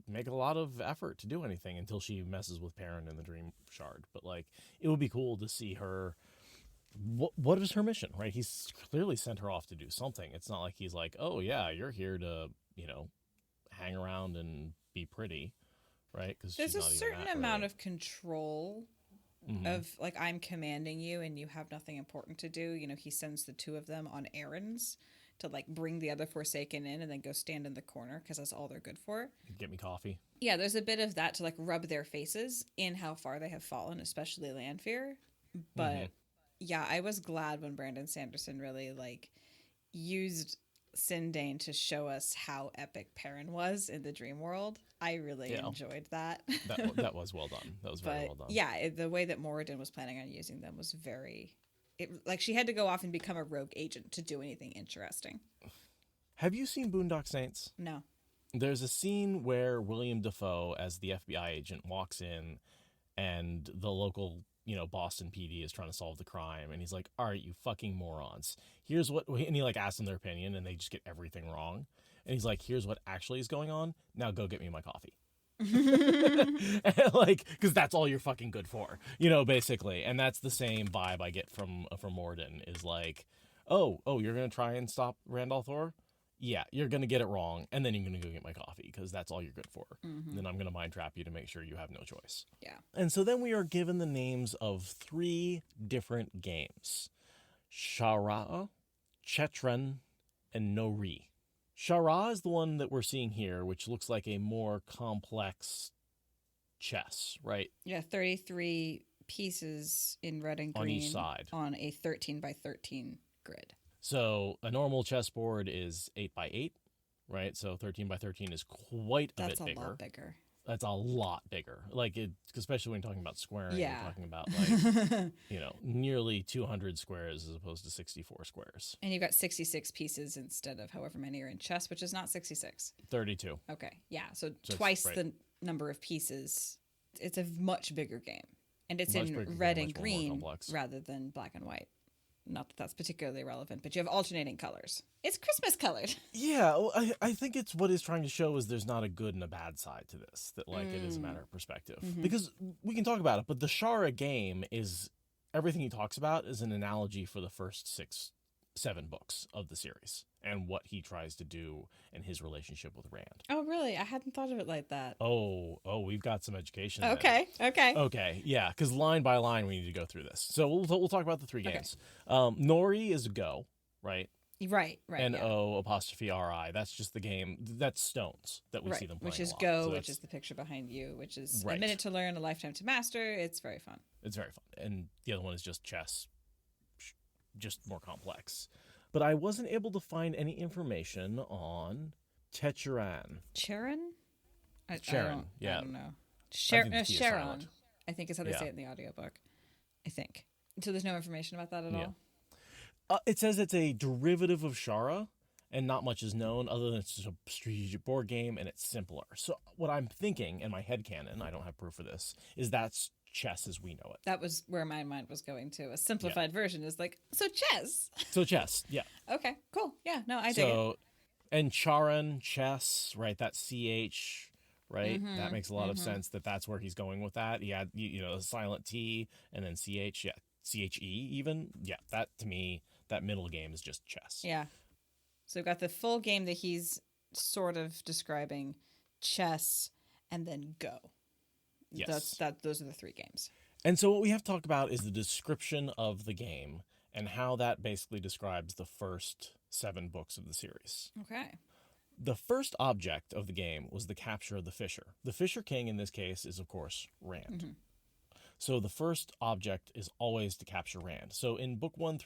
make a lot of effort to do anything until she messes with Perrin in the Dream Shard. But like, it would be cool to see her. What is her mission, right? He's clearly sent her off to do something. It's not like he's like, oh yeah, you're here to, hang around and be pretty, right? Because there's a certain amount of control of like, I'm commanding you and you have nothing important to do. He sends the two of them on errands to like bring the other Forsaken in and then go stand in the corner because that's all they're good for. Get me coffee. Yeah, there's a bit of that to like rub their faces in how far they have fallen, especially Lanfear. But yeah, I was glad when Brandon Sanderson really like used Sindane to show us how epic Perrin was in the dream world. I really enjoyed that. that was well done. That was very well done. Yeah, the way that Moridin was planning on using them was very... like she had to go off and become a rogue agent to do anything interesting. Have you seen Boondock Saints? No. There's a scene where William Dafoe, as the FBI agent, walks in and the local, Boston PD is trying to solve the crime. And he's like, all right, you fucking morons. Here's what, and he like asks them their opinion and they just get everything wrong. And he's like, here's what actually is going on. Now go get me my coffee. Like, because that's all you're fucking good for, basically. And that's the same vibe I get from Moridin is like, oh, you're going to try and stop Randall Thor? Yeah, you're going to get it wrong. And then you're going to go get my coffee because that's all you're good for. And then I'm going to mind trap you to make sure you have no choice. Yeah. And so then we are given the names of 3 different games. Shara, Chetran, and Nori. Shara is the one that we're seeing here, which looks like a more complex chess, right? Yeah, 33 pieces in red and green on each side on a 13 by 13 grid. So a normal chessboard is 8 by 8, right? So 13 by 13 is quite a bit bigger. That's a lot bigger. That's a lot bigger. Like, especially when you're talking about squaring, yeah. You're talking about like, nearly 200 squares as opposed to 64 squares. And you've got 66 pieces instead of however many are in chess, which is not 66. 32. Okay. Yeah. So twice the number of pieces. It's a much bigger game. And it's much in red and green rather than black and white. Not that that's particularly relevant, but you have alternating colors. It's Christmas colored. Yeah, well, I think it's what it's trying to show is there's not a good and a bad side to this. That like it is a matter of perspective. Because we can talk about it, but the Shara game is everything he talks about is an analogy for the first 7 books of the series and what he tries to do in his relationship with Rand. Oh, really? I hadn't thought of it like that. Oh, we've got some education. Okay. Yeah, because line by line we need to go through this. So we'll talk about the 3 games. Nori is Go, right? Right. N-O''RI. That's just the game. That's stones that we see them playing. Which is Go, which is the picture behind you, which is a minute to learn, a lifetime to master. It's very fun. It's very fun. And the other one is just chess, just more complex. But I wasn't able to find any information on Techeran. Charon? Charon, yeah. I don't know. Charon, I think is how they say it in the audiobook. I think. So there's no information about that at all? It says it's a derivative of Shara, and not much is known other than it's just a strategic board game, and it's simpler. So what I'm thinking, in my headcanon, I don't have proof of this, is that's chess as we know it. That was where my mind was going to. A simplified version is like, so chess. So chess, yeah. Okay, cool. Yeah, no, I dig it. And Charon, chess, right? That CH, right? That makes a lot of sense that's where he's going with that. He had, a silent T and then CH, CHE even. Yeah, that to me, that middle game is just chess. Yeah. So we've got the full game that he's sort of describing, chess, and then Go. Yes. Those are the 3 games. And so what we have to talk about is the description of the game and how that basically describes the first 7 books of the series. Okay. The first object of the game was the capture of the Fisher. The Fisher King in this case is, of course, Rand. So the first object is always to capture Rand. So in book 1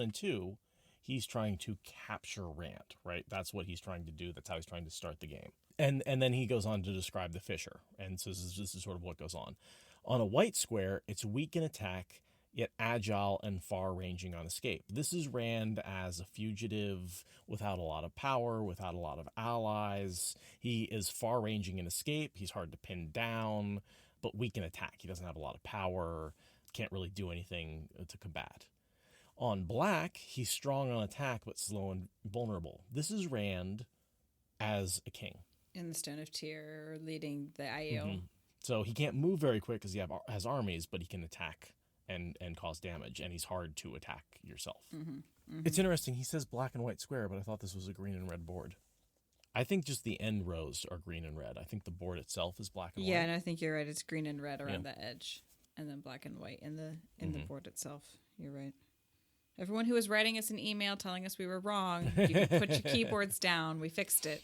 and 2, he's trying to capture Rand, right? That's what he's trying to do. That's how he's trying to start the game. And then he goes on to describe the Fisher. And so this is sort of what goes on. On a white square, it's weak in attack, yet agile and far-ranging on escape. This is Rand as a fugitive without a lot of power, without a lot of allies. He is far-ranging in escape. He's hard to pin down, but weak in attack. He doesn't have a lot of power, can't really do anything to combat. On black, he's strong on attack, but slow and vulnerable. This is Rand as a king. In the Stone of Tyr, leading the Aiel. Mm-hmm. So he can't move very quick because he has armies, but he can attack and cause damage, and he's hard to attack yourself. Mm-hmm. Mm-hmm. It's interesting. He says black and white square, but I thought this was a green and red board. I think just the end rows are green and red. I think the board itself is black and white. Yeah, and I think you're right. It's green and red around the edge, and then black and white in the board itself. You're right. Everyone who was writing us an email telling us we were wrong, you can put your keyboards down. We fixed it.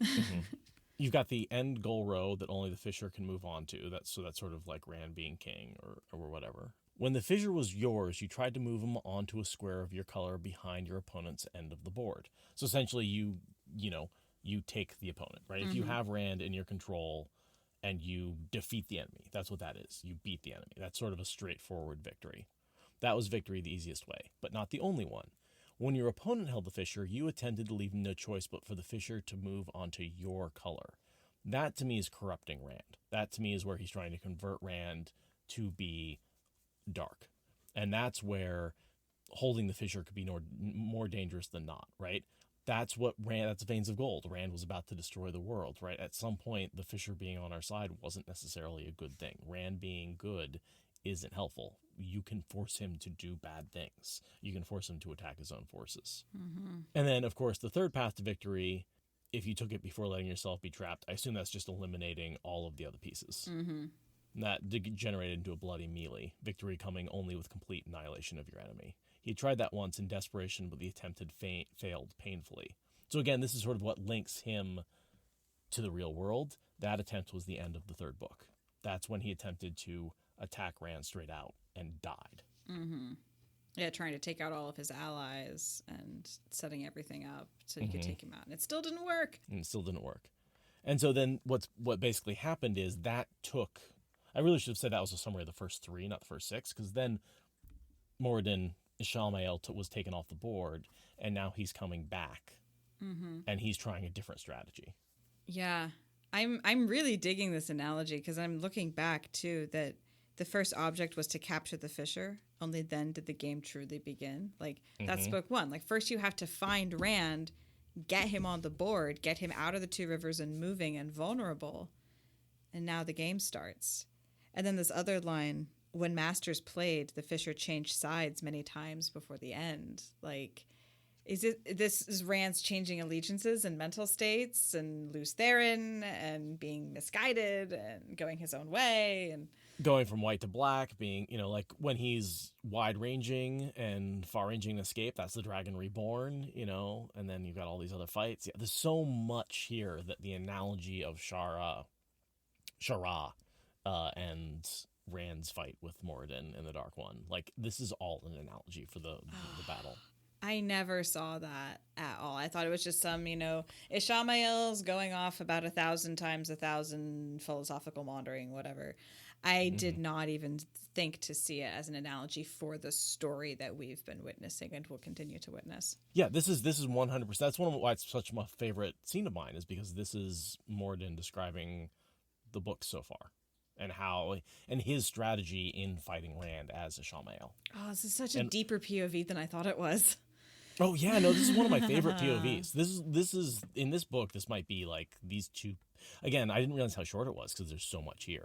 Mm-hmm. You've got the end goal row that only the Fisher can move on to. That's sort of like Rand being king or whatever. When the Fissure was yours, you tried to move him onto a square of your color behind your opponent's end of the board. So essentially, you take the opponent, right? If you have Rand in your control and you defeat the enemy, that's what that is. You beat the enemy. That's sort of a straightforward victory. That was victory the easiest way, but not the only one. When your opponent held the Fissure, you attempted to leave no choice but for the Fissure to move onto your color. That, to me, is corrupting Rand. That, to me, is where he's trying to convert Rand to be dark. And that's where holding the Fissure could be more dangerous than not, right? That's Veins of Gold. Rand was about to destroy the world, right? At some point, the Fissure being on our side wasn't necessarily a good thing. Rand being good isn't helpful. You can force him to do bad things. You can force him to attack his own forces. Mm-hmm. And then, of course, the third path to victory, if you took it before letting yourself be trapped, I assume that's just eliminating all of the other pieces. Mm-hmm. And that degenerated into a bloody melee, victory coming only with complete annihilation of your enemy. He tried that once in desperation, but the attempt had failed painfully. So again, this is sort of what links him to the real world. That attempt was the end of the third book. That's when he attempted to attack Rand straight out and died. Mm-hmm. Yeah, trying to take out all of his allies and setting everything up so he could take him out. And it still didn't work. And so then what basically happened is that took... I really should have said that was a summary of the first 3, not the first 6, because then Moridin, Ishamael was taken off the board, and now he's coming back, and he's trying a different strategy. Yeah, I'm really digging this analogy because I'm looking back, too, that the first object was to capture the Fissure. Only then did the game truly begin. Like, that's book 1. Like, first you have to find Rand, get him on the board, get him out of the Two Rivers and moving and vulnerable. And now the game starts. And then this other line, when Masters played, the Fissure changed sides many times before the end. Like, this is Rand's changing allegiances and mental states and lose Therin and being misguided and going his own way and going from white to black, being, like when he's wide-ranging and far-ranging escape, that's the Dragon Reborn, and then you've got all these other fights. Yeah, there's so much here that the analogy of Shara and Rand's fight with Moridin in the Dark One, like, this is all an analogy for the battle. I never saw that at all. I thought it was just some, Ishamael's going off about 1,000 times 1,000 philosophical maundering, whatever. I did not even think to see it as an analogy for the story that we've been witnessing and will continue to witness. Yeah, this is 100%. That's one of why it's such my favorite scene of mine, is because this is Moridin describing the book so far. And his strategy in fighting Rand as Ishamael. Oh, this is such a deeper POV than I thought it was. Oh yeah, no, this is one of my favorite POVs. This is in this book. This might be like these two. Again, I didn't realize how short it was because there's so much here,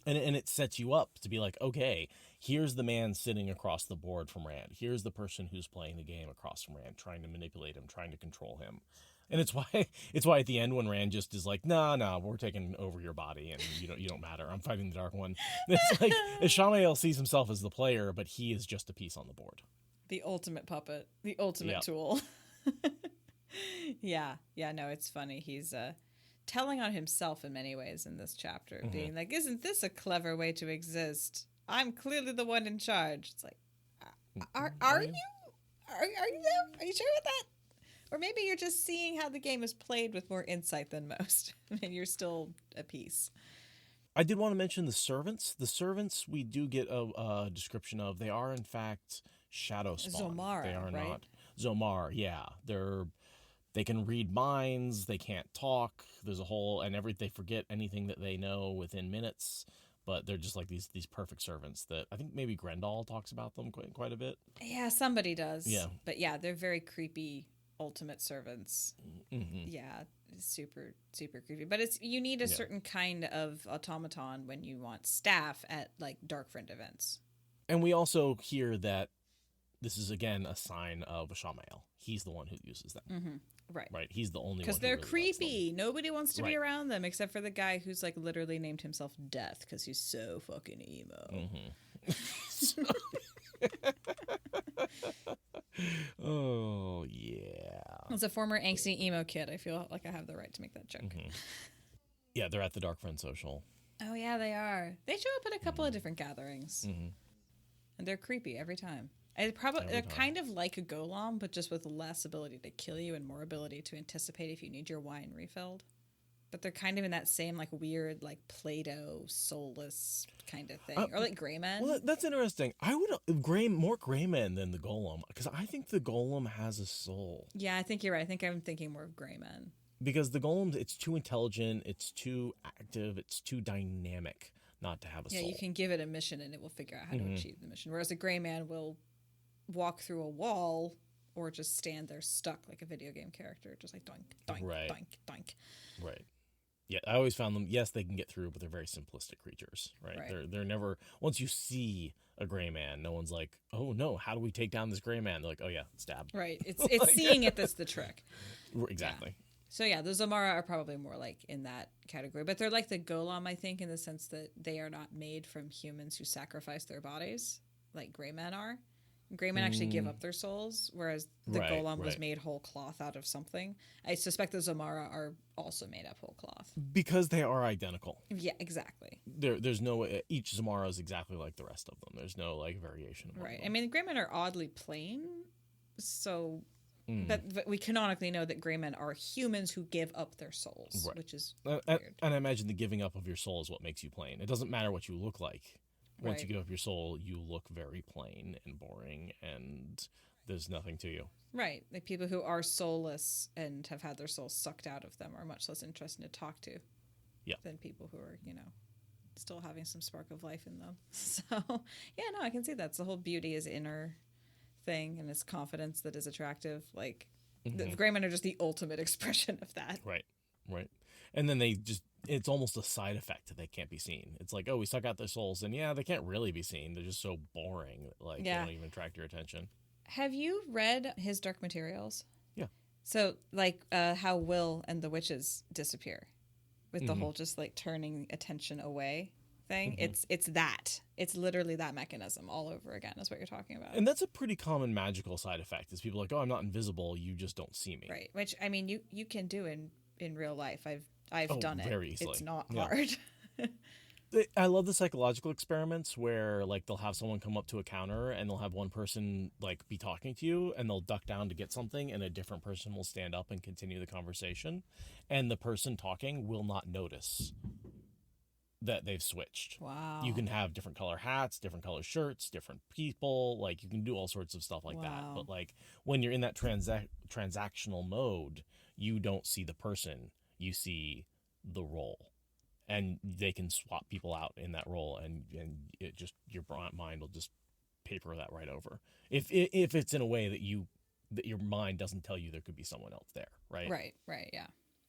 and it sets you up to be like, okay, here's the man sitting across the board from Rand. Here's the person who's playing the game across from Rand, trying to manipulate him, trying to control him. And it's why at the end when Rand just is like, no, we're taking over your body and you don't matter. I'm fighting the Dark One. It's like Ishamael sees himself as the player, but he is just a piece on the board. The ultimate puppet, the ultimate tool. Yeah, no, it's funny. He's telling on himself in many ways in this chapter, being like, isn't this a clever way to exist? I'm clearly the one in charge. It's like, are you? Are you there? Are you sure about that? Or maybe you're just seeing how the game is played with more insight than most, and you're still a piece. I did want to mention the servants. The servants we do get a description of. They are, in fact, shadow spawn. Zomara, they are right? not. Zomar, yeah. They can read minds. They can't talk. There's a whole... And they forget anything that they know within minutes. But they're just like these perfect servants that... I think maybe Grendel talks about them quite a bit. Yeah, somebody does. Yeah. But yeah, they're very creepy ultimate servants. Mm-hmm. Yeah, it's super, super creepy. But you need a certain kind of automaton when you want staff at like Darkfriend events. And we also hear that this is, again, a sign of Shamael. He's the one who uses them. Mm-hmm. Right. Right. He's the only one. Because who they're really creepy. Nobody wants to be Right. around them except for the guy who's like literally named himself Death because he's so fucking emo. Mm-hmm. Oh, yeah. As a former angsty emo kid, I feel like I have the right to make that joke. Mm-hmm. Yeah, they're at the Dark Friend Social. Oh, yeah, they are. They show up at a couple of different gatherings. Mm-hmm. And they're creepy every time. They're kind of like a golem, but just with less ability to kill you and more ability to anticipate if you need your wine refilled. But they're kind of in that same like weird like Play-Doh soulless kind of thing, or like gray men. Well, that's interesting. I would more gray men than the golem, because I think the golem has a soul. Yeah, I think you're right. I think I'm thinking more of gray men. Because the golem, it's too intelligent, it's too active, it's too dynamic not to have a soul. Yeah, you can give it a mission and it will figure out how to achieve the mission. Whereas a gray man will walk through a wall or just stand there stuck like a video game character, just like doink, doink, Right. doink, doink. Right. Yeah, I always found them, yes, they can get through, but they're very simplistic creatures, right? They're never, once you see a gray man, no one's like, oh no, how do we take down this gray man? They're like, oh yeah, stab. Right. It's seeing it that's the trick. Exactly. Yeah. So yeah, the Zamara are probably more like in that category, but they're like the golem, I think, in the sense that they are not made from humans who sacrifice their bodies like gray men are. Gray men actually give up their souls, whereas the golem was made whole cloth out of something. I suspect the Zamara are also made up whole cloth. Because they are identical. Yeah, exactly. There's no, each Zamara is exactly like the rest of them. There's no like variation. Right. Them. I mean, the gray men are oddly plain, so... But we canonically know that gray men are humans who give up their souls, which is weird. And I imagine the giving up of your soul is what makes you plain. It doesn't matter what you look like. Once you give up your soul, you look very plain and boring, and there's nothing to you. Right. The people who are soulless and have had their souls sucked out of them are much less interesting to talk to than people who are, still having some spark of life in them. So, yeah, no, I can see that's the whole beauty is inner thing, and it's confidence that is attractive. Like, the gray men are just the ultimate expression of that. Right. And then it's almost a side effect that they can't be seen. It's like, oh, we suck out their souls, and they can't really be seen. They're just so boring that, like, they don't even attract your attention. Have you read his Dark Materials? Yeah. So, like, how Will and the witches disappear with the whole just, like, turning attention away thing. It's that. It's literally that mechanism all over again is what you're talking about. And that's a pretty common magical side effect is people are like, oh, I'm not invisible. You just don't see me. Right. Which, I mean, you can do in real life. I've done it. Very easily. It's not hard. I love the psychological experiments where, like, they'll have someone come up to a counter and they'll have one person, like, be talking to you and they'll duck down to get something and a different person will stand up and continue the conversation. And the person talking will not notice that they've switched. Wow. You can have different color hats, different color shirts, different people. Like, you can do all sorts of stuff like that. But, like, when you're in that transactional mode, you don't see the person. You see the role. And they can swap people out in that role, and it just, your mind will just paper that right over. If it's in a way that your mind doesn't tell you there could be someone else there, right? Right, yeah.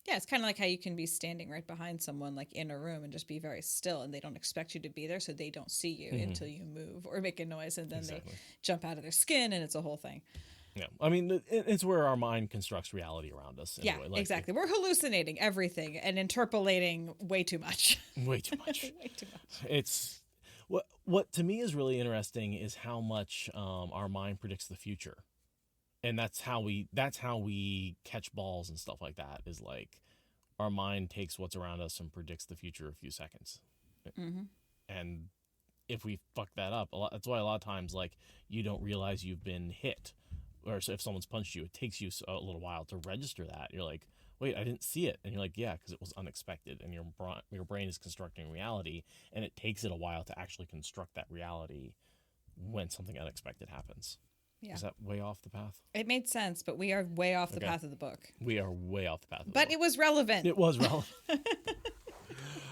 Yeah, it's kind of like how you can be standing right behind someone, like in a room, and just be very still, and they don't expect you to be there, so they don't see you until you move or make a noise, and then they jump out of their skin, and it's a whole thing. Yeah, I mean, it's where our mind constructs reality around us. Yeah, like, exactly. We're hallucinating everything and interpolating way too much. Way too much. Way too much. It's what to me is really interesting is how much our mind predicts the future, and that's how we catch balls and stuff like that. Is like our mind takes what's around us and predicts the future a few seconds, and if we fuck that up, that's why a lot of times, like, you don't realize you've been hit. Or so if someone's punched you, it takes you a little while to register that. You're like, wait, I didn't see it. And you're like, yeah, because it was unexpected. And your brain is constructing reality, and it takes it a while to actually construct that reality when something unexpected happens. Yeah. Is that way off the path? It made sense, but we are way off the path of the book. We are way off the path of the book. But it was relevant. It was relevant.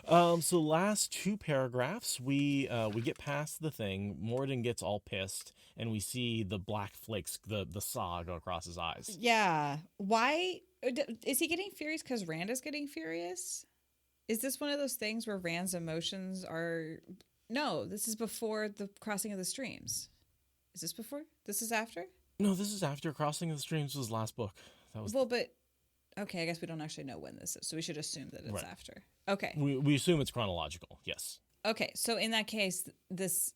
So last two paragraphs, we get past the thing. Moridin gets all pissed, and we see the black flakes, the saw go across his eyes. Yeah. Why is he getting furious? Because Rand is getting furious. Is this one of those things where Rand's emotions are? No, this is before the crossing of the streams. Is this before? This is after? No, this is after Crossing of the Streams was last book. That was Well, but okay, I guess we don't actually know when this is, so we should assume that it's Right. after. Okay. we assume it's chronological. Yes. Okay, so in that case, this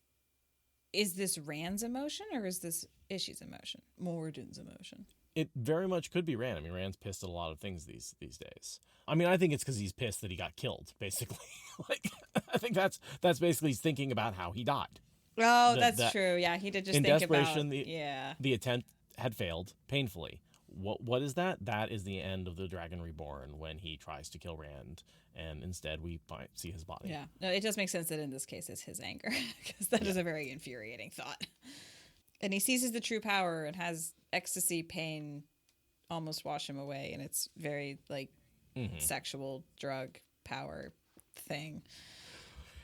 Rand's emotion or is this Ishi's emotion? Moridin's emotion. It very much could be Rand. I mean, Rand's pissed at a lot of things these days. I mean, I think it's because he's pissed that he got killed, basically. Like, I think that's basically he's thinking about how he died. Oh, that's true. Yeah, he did just in think desperation, about the attempt had failed painfully. What is that? That is the end of the Dragon Reborn when he tries to kill Rand, and instead we see his body. Yeah, no, it does make sense that in this case it's his anger because that is a very infuriating thought. And he seizes the true power and has ecstasy pain almost wash him away, and it's very like sexual drug power thing.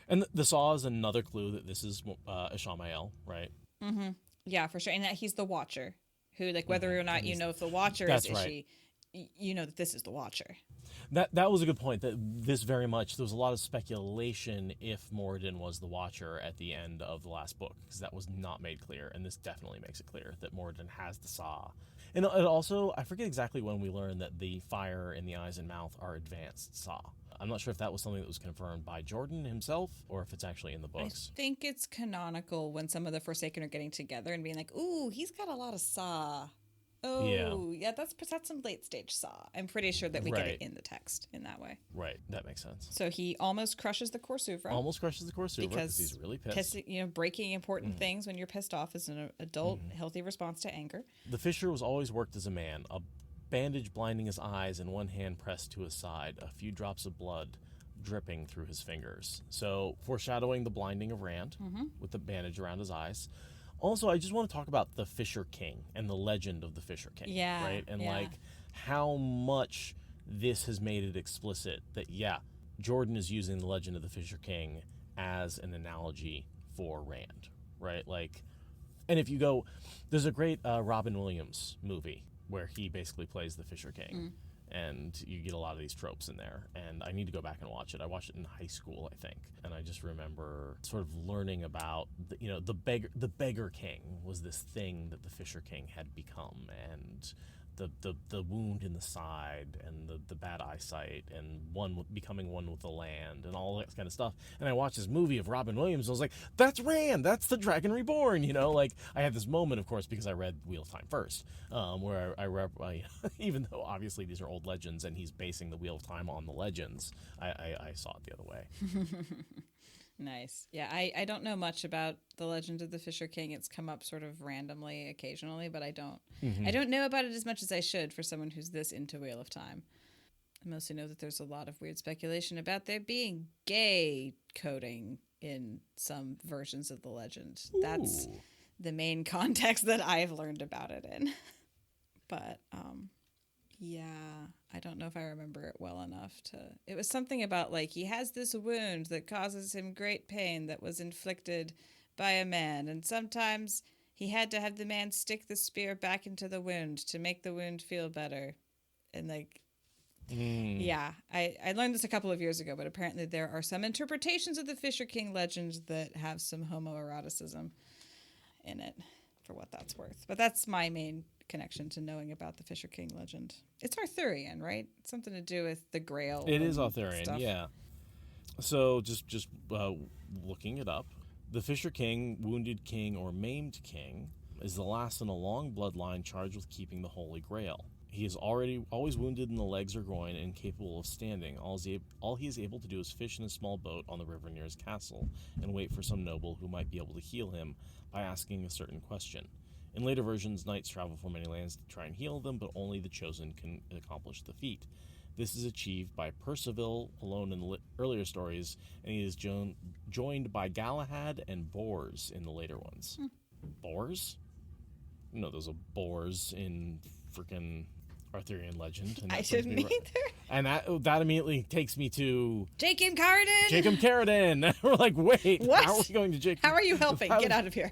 And the saw is another clue that this is Ishamael, right? Mm-hmm. Yeah, for sure. And that he's the Watcher, who, like, whether or not you know if the Watcher is Ishi, you know that this is the Watcher. That was a good point. That this very much, there was a lot of speculation if Moridin was the Watcher at the end of the last book, because that was not made clear, and this definitely makes it clear that Moridin has the saw. And it also, I forget exactly when we learned that the fire in the eyes and mouth are advanced saw. I'm not sure if that was something that was confirmed by Jordan himself or if it's actually in the books. I think it's canonical when some of the Forsaken are getting together and being like, ooh, he's got a lot of saw. Oh, yeah, that's some late stage saw. I'm pretty sure that we get it in the text in that way. Right, that makes sense. So he almost crushes the Korsuvra. Because he's really pissed. Breaking important things when you're pissed off is an adult, healthy response to anger. The Fisher was always worked as a man, a bandage blinding his eyes and one hand pressed to his side, a few drops of blood dripping through his fingers. So foreshadowing the blinding of Rand with the bandage around his eyes. Also, I just want to talk about the Fisher King and the legend of the Fisher King. Yeah. Right? And like how much this has made it explicit that, Jordan is using the legend of the Fisher King as an analogy for Rand. Right? Like, and if you go, there's a great Robin Williams movie where he basically plays the Fisher King. And you get a lot of these tropes in there. And I need to go back and watch it. I watched it in high school, I think. And I just remember sort of learning about, the beggar king was this thing that the Fisher King had become. And the wound in the side and the bad eyesight and becoming one with the land and all that kind of stuff. And I watched this movie of Robin Williams. And I was like, that's Rand. That's the Dragon Reborn. Like I had this moment, of course, because I read Wheel of Time first, where I even though obviously these are old legends and he's basing the Wheel of Time on the legends, I saw it the other way. Nice. Yeah, I don't know much about the legend of the Fisher King. It's come up sort of randomly occasionally, but I don't know about it as much as I should for someone who's this into Wheel of Time. I mostly know that there's a lot of weird speculation about there being gay coding in some versions of the legend. Ooh. That's the main context that I've learned about it in. But I don't know if I remember it well enough to. It was something about like he has this wound that causes him great pain that was inflicted by a man, and sometimes he had to have the man stick the spear back into the wound to make the wound feel better. And like, I learned this a couple of years ago, but apparently there are some interpretations of the Fisher King legend that have some homoeroticism in it, for what that's worth. But that's my main connection to knowing about the Fisher King legend. It's Arthurian, right? Something to do with the Grail. It is Arthurian, stuff. Yeah. So just looking it up, the Fisher King, wounded king or maimed king, is the last in a long bloodline charged with keeping the Holy Grail. He is always wounded in the legs or groin and incapable of standing. All he is able to do is fish in a small boat on the river near his castle and wait for some noble who might be able to heal him by asking a certain question. In later versions, knights travel from many lands to try and heal them, but only the chosen can accomplish the feat. This is achieved by Percival alone in the earlier stories, and he is joined by Galahad and Bors in the later ones. Bors? No, those are boars in freaking Arthurian legend. And I that brings me didn't either. And that immediately takes me to Jacob Carradine. Jacob Carradine. We're like, wait, What? how are we going to Jacob? How are you helping? Get out of here.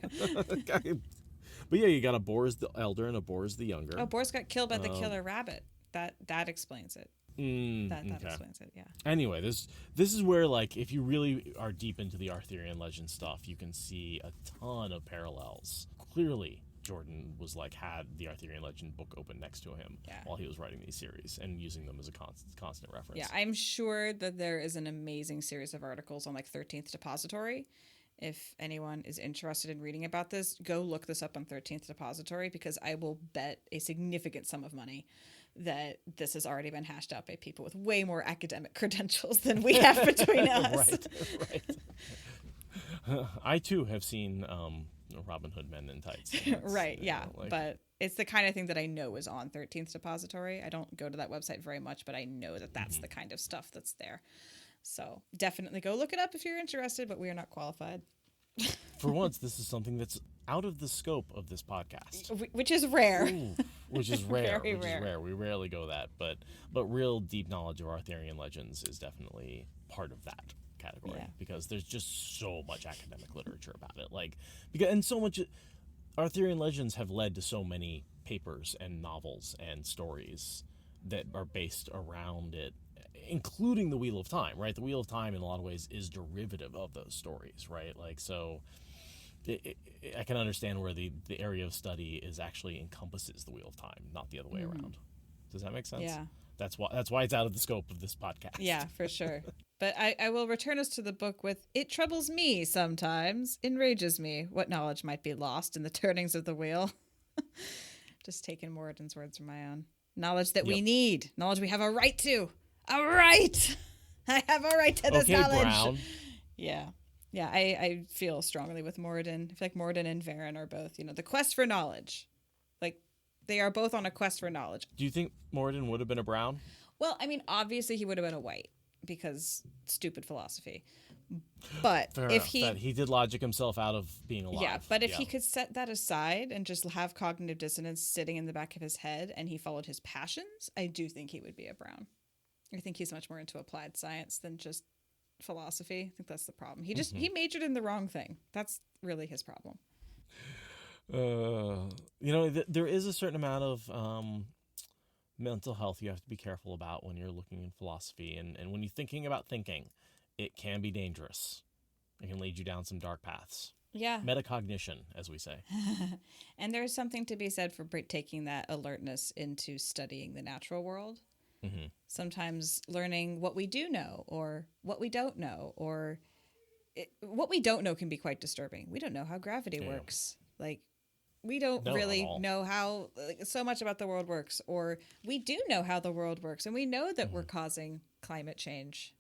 But yeah, you got a Boris the Elder and a Boris the Younger. Oh, Boris got killed by the killer rabbit. That explains it. That okay. explains it, yeah. Anyway, this is where, like, if you really are deep into the Arthurian legend stuff, you can see a ton of parallels. Clearly, Jordan was had the Arthurian legend book open next to him while he was writing these series and using them as a constant reference. Yeah, I'm sure that there is an amazing series of articles on 13th Depository. If anyone is interested in reading about this, go look this up on 13th Depository, because I will bet a significant sum of money that this has already been hashed out by people with way more academic credentials than we have between us. Right. I too have seen Robin Hood Men in Tights. Right, yeah. But it's the kind of thing that I know is on 13th Depository. I don't go to that website very much, but I know that that's the kind of stuff that's there. So definitely go look it up if you're interested, but we are not qualified. For once, this is something that's out of the scope of this podcast. Which is rare. Ooh, which is rare. Very which rare. is rare. We rarely go that, but real deep knowledge of Arthurian legends is definitely part of that category, because there's just so much academic literature about it. And so much Arthurian legends have led to so many papers and novels and stories that are based around it, including the Wheel of Time, right? The Wheel of Time in a lot of ways is derivative of those stories, right? So I can understand where the area of study is actually encompasses the Wheel of Time, not the other way around. Does that make sense? Yeah. That's why it's out of the scope of this podcast. Yeah, for sure. But I will return us to the book with, "It troubles me sometimes, enrages me, what knowledge might be lost in the turnings of the wheel." Just taking Moridin's words from my own. Knowledge that we need. Knowledge we have a right to. A right! I have a right to this knowledge. Brown. Yeah. Yeah, I feel strongly with Moridin. I feel like Moridin and Verin are both, the quest for knowledge. They are both on a quest for knowledge. Do you think Moridin would have been a brown? Well, I mean, obviously he would have been a white, because stupid philosophy. But he did logic himself out of being alive. Yeah, but if he could set that aside and just have cognitive dissonance sitting in the back of his head and he followed his passions, I do think he would be a brown. I think he's much more into applied science than just philosophy. I think that's the problem. He majored in the wrong thing. That's really his problem. There is a certain amount of mental health you have to be careful about when you're looking in philosophy, and when you're thinking about thinking, it can be dangerous. It can lead you down some dark paths. Yeah. Metacognition, as we say. And there's something to be said for taking that alertness into studying the natural world. Mm-hmm. Sometimes learning what we do know or what we don't know, or what we don't know can be quite disturbing. We don't know how gravity works. We don't really know how so much about the world works, or we do know how the world works, and we know that we're causing climate change,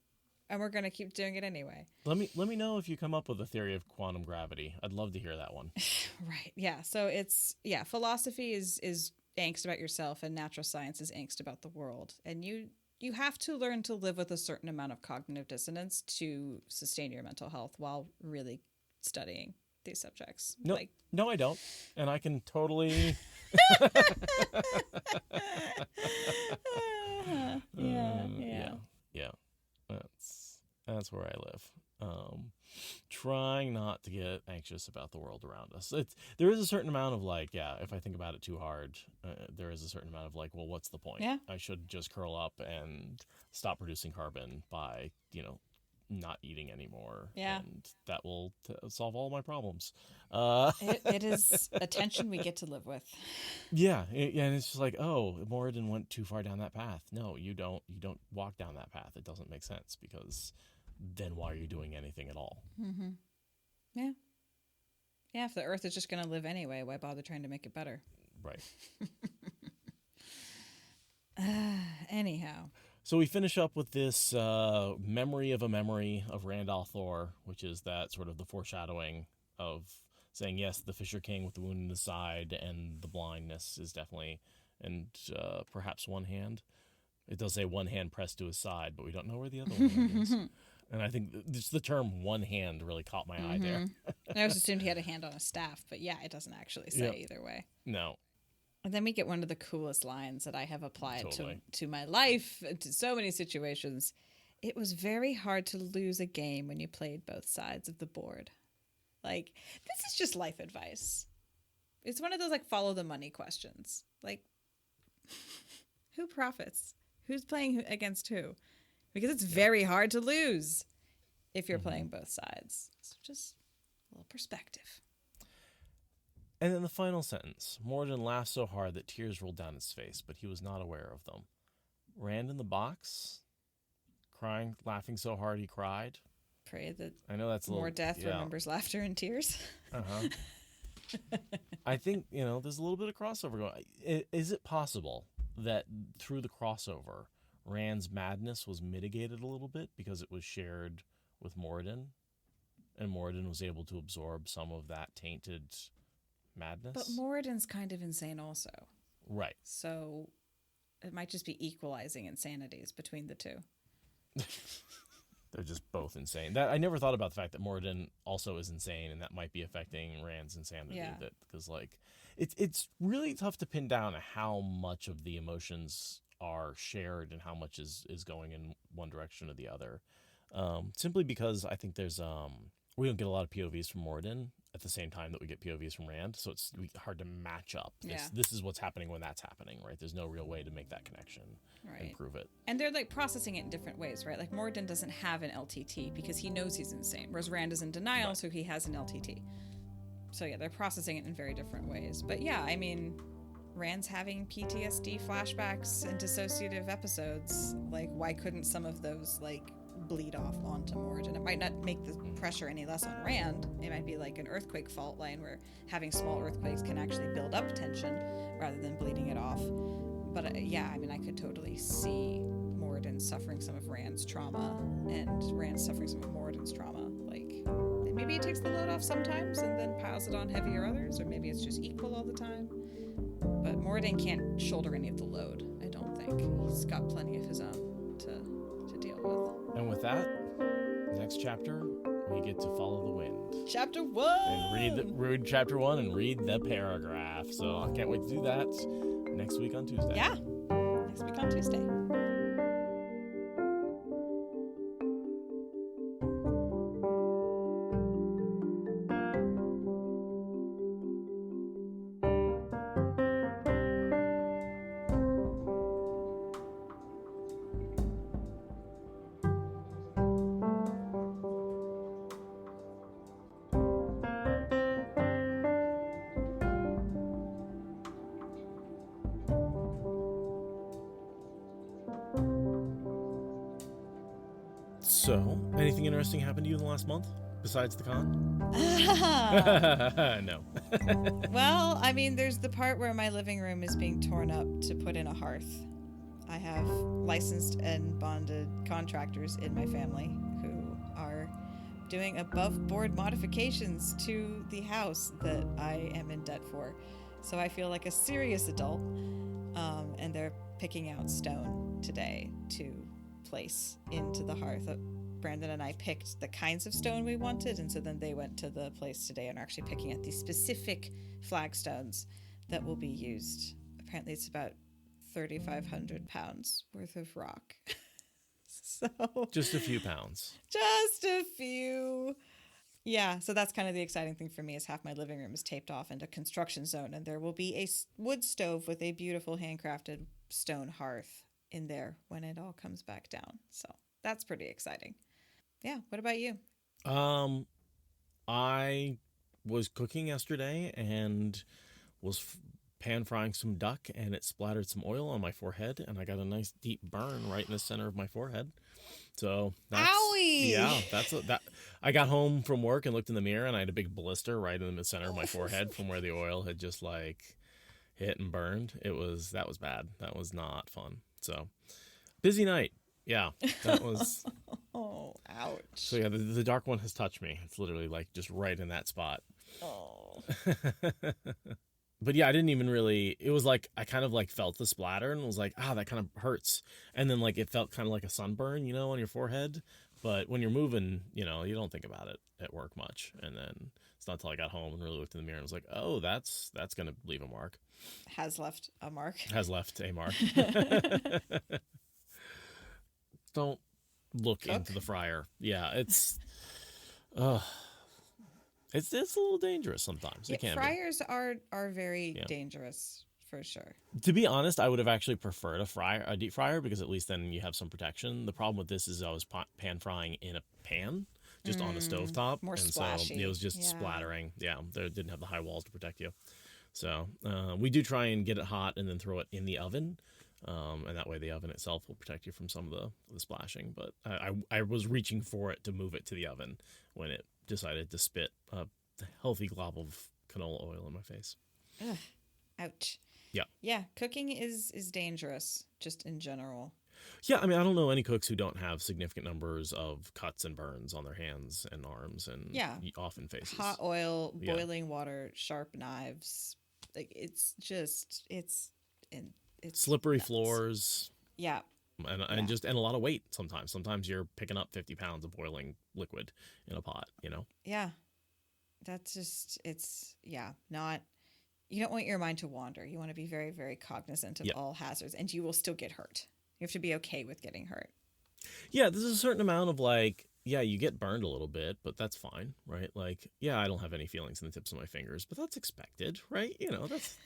and we're going to keep doing it anyway. Let me know if you come up with a theory of quantum gravity. I'd love to hear that one. Right. Yeah. So philosophy is angst about yourself, and natural science is angst about the world, and you have to learn to live with a certain amount of cognitive dissonance to sustain your mental health while really studying these subjects. No, I don't, and I can totally. Yeah. That's where I live. Trying not to get anxious about the world around us. There is a certain amount of if I think about it too hard, there is a certain amount of well, what's the point? Yeah. I should just curl up and stop producing carbon by not eating anymore. Yeah. And that will solve all my problems. It is a tension we get to live with. Yeah. And it's just Moridin went too far down that path. No, you don't walk down that path. It doesn't make sense, because then why are you doing anything at all? Mm-hmm. Yeah. Yeah, if the earth is just going to live anyway, why bother trying to make it better? Right. Anyhow. So we finish up with this memory of a memory of Randall Thor, which is that sort of the foreshadowing of saying, yes, the Fisher King with the wound in the side and the blindness is definitely, and perhaps one hand. It does say one hand pressed to his side, but we don't know where the other one is. And I think just the term one hand really caught my eye there. I always assumed he had a hand on a staff, but yeah, it doesn't actually say either way. No. And then we get one of the coolest lines that I have applied Totally. to my life, to so many situations. It was very hard to lose a game when you played both sides of the board. Like, this is just life advice. It's one of those, like, follow the money questions. Like, who profits? Who's playing against who? Because it's very hard to lose if you're playing both sides. So just a little perspective. And then the final sentence. Moridin laughed so hard that tears rolled down his face, but he was not aware of them. Rand in the box, crying, laughing so hard he cried. Pray that I know that's a little... more death remembers laughter and tears. Uh-huh. I think, there's a little bit of crossover going. Is it possible that through the crossover, Rand's madness was mitigated a little bit because it was shared with Moridin, and Moridin was able to absorb some of that tainted madness? But Moridin's kind of insane also. Right. So it might just be equalizing insanities between the two. They're just both insane. That I never thought about the fact that Moridin also is insane, and that might be affecting Rand's insanity. Yeah. Because it's really tough to pin down how much of the emotions are shared and how much is going in one direction or the other. Simply because I think there's we don't get a lot of POVs from Moridin at the same time that we get POVs from Rand, so it's hard to match up. This is what's happening when that's happening, right? There's no real way to make that connection and prove it. And they're like processing it in different ways, right? Like Moridin doesn't have an LTT because he knows he's insane, whereas Rand is in denial, so he has an LTT. So yeah, they're processing it in very different ways. But yeah, I mean, Rand's having PTSD flashbacks and dissociative episodes. Like, why couldn't some of those like bleed off onto Moridin? It might not make the pressure any less on Rand. It might be like an earthquake fault line where having small earthquakes can actually build up tension rather than bleeding it off. But yeah, I mean, I could totally see Moridin suffering some of Rand's trauma and Rand suffering some of Moridin's trauma. Like, maybe he takes the load off sometimes and then piles it on heavier others, or maybe it's just equal all the time. But Moridin can't shoulder any of the load, I don't think. He's got plenty of his own to deal with. And with that, next chapter, we get to follow the wind. Chapter 1! And read chapter 1 and read the paragraph. So I can't wait to do that next week on Tuesday. Yeah, next week on Tuesday. So, anything interesting happened to you in the last month besides the con? No. Well, I mean, there's the part where my living room is being torn up to put in a hearth. I have licensed and bonded contractors in my family who are doing above-board modifications to the house that I am in debt for. So I feel like a serious adult, and they're picking out stone today to place into the hearth. Brandon and I picked the kinds of stone we wanted, and so then they went to the place today and are actually picking out the specific flagstones that will be used. Apparently it's about 3,500 pounds worth of rock. So Just a few pounds. just a few. Yeah, so that's kind of the exciting thing for me is half my living room is taped off into construction zone, and there will be a wood stove with a beautiful handcrafted stone hearth in there when it all comes back down. So that's pretty exciting. Yeah, what about you? I was cooking yesterday and was pan frying some duck, and it splattered some oil on my forehead, and I got a nice deep burn right in the center of my forehead. So that's, Owie! Yeah, that. I got home from work and looked in the mirror, and I had a big blister right in the center of my forehead from where the oil had just like hit and burned. That was bad. That was not fun. So busy night. Yeah, that was. Oh, ouch. So yeah, the dark one has touched me. It's literally like just right in that spot. Oh. But yeah, I didn't even really, it was like, I kind of like felt the splatter and was like, that kind of hurts. And then like, it felt kind of like a sunburn, on your forehead. But when you're moving, you don't think about it at work much. And then, It's not until I got home and really looked in the mirror and was like, oh, that's going to leave a mark. Has left a mark. Has left a mark. Don't look into the fryer. Yeah, it's a little dangerous sometimes. It can fryers are very dangerous for sure. To be honest, I would have actually preferred a deep fryer because at least then you have some protection. The problem with this is I was pan frying in a pan, just on a stovetop, more and splashy. so it was just splattering. Yeah, there didn't have the high walls to protect you. So we do try and get it hot and then throw it in the oven. And that way the oven itself will protect you from some of the splashing. But I was reaching for it to move it to the oven when it decided to spit a healthy glob of canola oil in my face. Ugh. Ouch. Yeah. Yeah, cooking is dangerous, just in general. Yeah, I mean, I don't know any cooks who don't have significant numbers of cuts and burns on their hands and arms and often faces. Hot oil, boiling water, sharp knives. Like it's slippery nuts. Floors. Yeah. And a lot of weight sometimes. Sometimes you're picking up 50 pounds of boiling liquid in a pot, you know? Yeah. That's just, not, you don't want your mind to wander. You want to be very, very cognizant of all hazards, and you will still get hurt. You have to be okay with getting hurt. Yeah, there's a certain amount of you get burned a little bit, but that's fine, right? Like, yeah, I don't have any feelings in the tips of my fingers, but that's expected, right? You know, that's...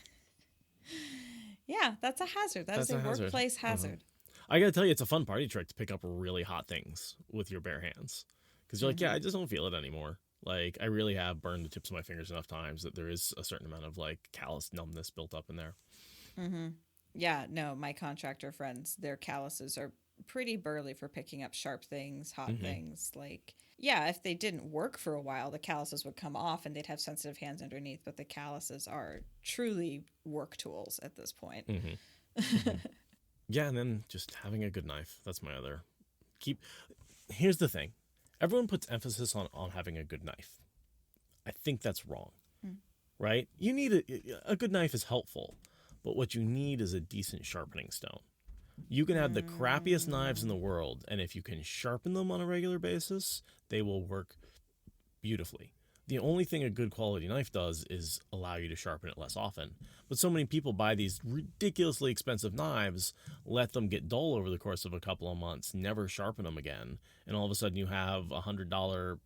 Yeah, that's a hazard. That's a workplace hazard. I gotta tell you, it's a fun party trick to pick up really hot things with your bare hands. Because you're like, I just don't feel it anymore. Like, I really have burned the tips of my fingers enough times that there is a certain amount of, callous numbness built up in there. Mm-hmm. Yeah, no, my contractor friends, their calluses are pretty burly for picking up sharp things, hot things. Like, if they didn't work for a while, the calluses would come off and they'd have sensitive hands underneath, but the calluses are truly work tools at this point. Yeah, and then just having a good knife. That's my other... Here's the thing. Everyone puts emphasis on having a good knife. I think that's wrong, right? You need a good knife is helpful, but what you need is a decent sharpening stone. You can have the crappiest knives in the world, and if you can sharpen them on a regular basis, they will work beautifully. The only thing a good quality knife does is allow you to sharpen it less often. But so many people buy these ridiculously expensive knives, let them get dull over the course of a couple of months, never sharpen them again, and all of a sudden you have $100,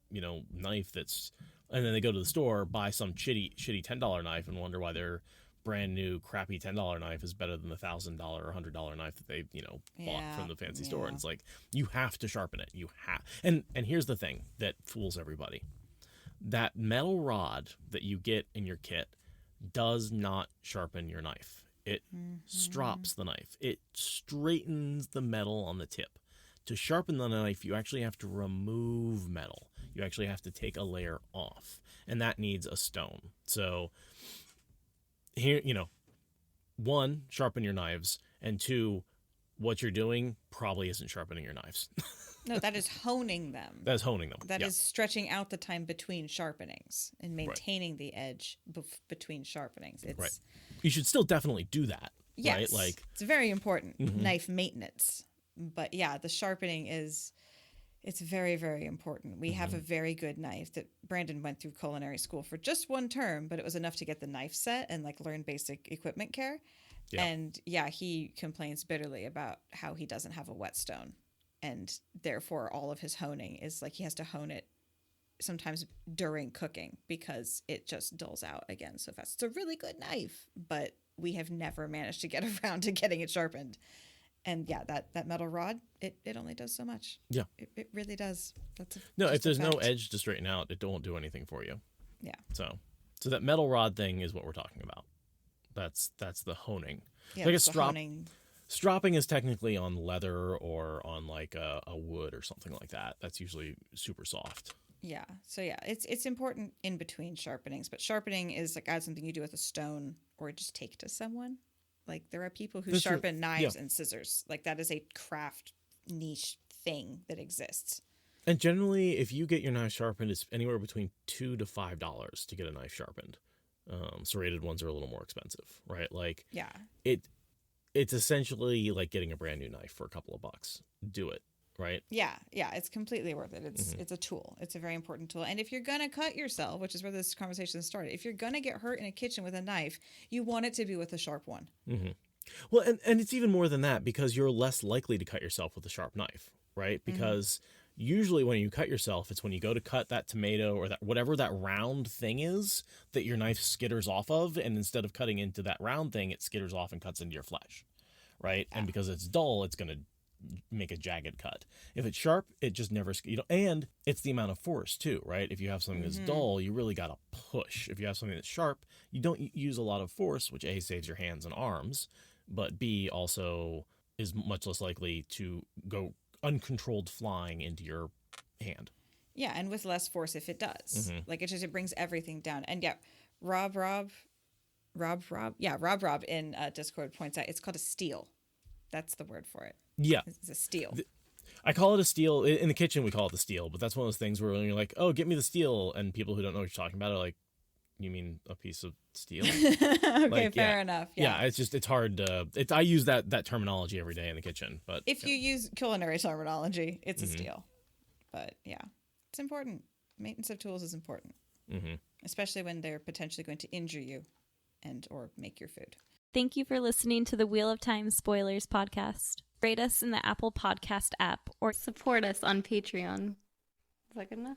knife and then they go to the store, buy some shitty $10 knife and wonder why their brand new crappy $10 knife is better than the $1,000 or $100 knife that they, bought from the fancy store. And it's like, you have to sharpen it. You have. And here's the thing that fools everybody. That metal rod that you get in your kit does not sharpen your knife. It strops the knife. It straightens the metal on the tip. To sharpen the knife, you actually have to remove metal. You actually have to take a layer off. And that needs a stone. So here, one, sharpen your knives. And two, what you're doing probably isn't sharpening your knives. No, that is honing them. That is honing them. That is stretching out the time between sharpenings and maintaining the edge between sharpenings. It's, right. You should still definitely do that. Yes, right? It's very important. Knife maintenance. But the sharpening it's very, very important. We have a very good knife that Brandon went through culinary school for just one term, but it was enough to get the knife set and learn basic equipment care. Yeah. And he complains bitterly about how he doesn't have a whetstone. And therefore, all of his honing is he has to hone it sometimes during cooking because it just dulls out again so fast. It's a really good knife, but we have never managed to get around to getting it sharpened. And that metal rod, it only does so much. Yeah. It really does. If there's no edge to straighten out, it won't do anything for you. Yeah. So that metal rod thing is what we're talking about. That's the honing. Yeah, like a honing. Stropping is technically on leather or on a wood or something like that. That's usually super soft. Yeah. So it's important in between sharpenings, but sharpening is something you do with a stone or just take to someone. There are people who sharpen knives and scissors. That is a craft niche thing that exists. And generally, if you get your knife sharpened, it's anywhere between $2 to $5 to get a knife sharpened. Serrated ones are a little more expensive, right? It's essentially like getting a brand new knife for a couple of bucks. Do it. right? Yeah, it's completely worth it. It's a tool. It's a very important tool. And if you're gonna cut yourself, which is where this conversation started, if you're gonna get hurt in a kitchen with a knife, you want it to be with a sharp one. Well, and it's even more than that, because you're less likely to cut yourself with a sharp knife, right? Because usually when you cut yourself, it's when you go to cut that tomato or that whatever that round thing is that your knife skitters off of, and instead of cutting into that round thing, it skitters off and cuts into your flesh, right? And because it's dull, it's going to make a jagged cut. If it's sharp, it just never, and it's the amount of force too, right? If you have something that's dull, you really got to push. If you have something that's sharp, you don't use a lot of force, which A, saves your hands and arms, but B, also is much less likely to go uncontrolled flying into your hand. Yeah, and with less force if it does. Like it brings everything down. And yeah, Rob in Discord points out it's called a steel. That's the word for it. Yeah. It's a steel. I call it a steel. In the kitchen, we call it the steel, but that's one of those things where you're like, oh, get me the steel. And people who don't know what you're talking about are like, you mean a piece of steel? Okay, like, fair enough. Yeah, it's hard to, I use that terminology every day in the kitchen. But if you use culinary terminology, it's a steel. But yeah, it's important. Maintenance of tools is important, especially when they're potentially going to injure you and or make your food. Thank you for listening to the Wheel of Time Spoilers podcast. Rate us in the Apple Podcast app or support us on Patreon. Is that good enough?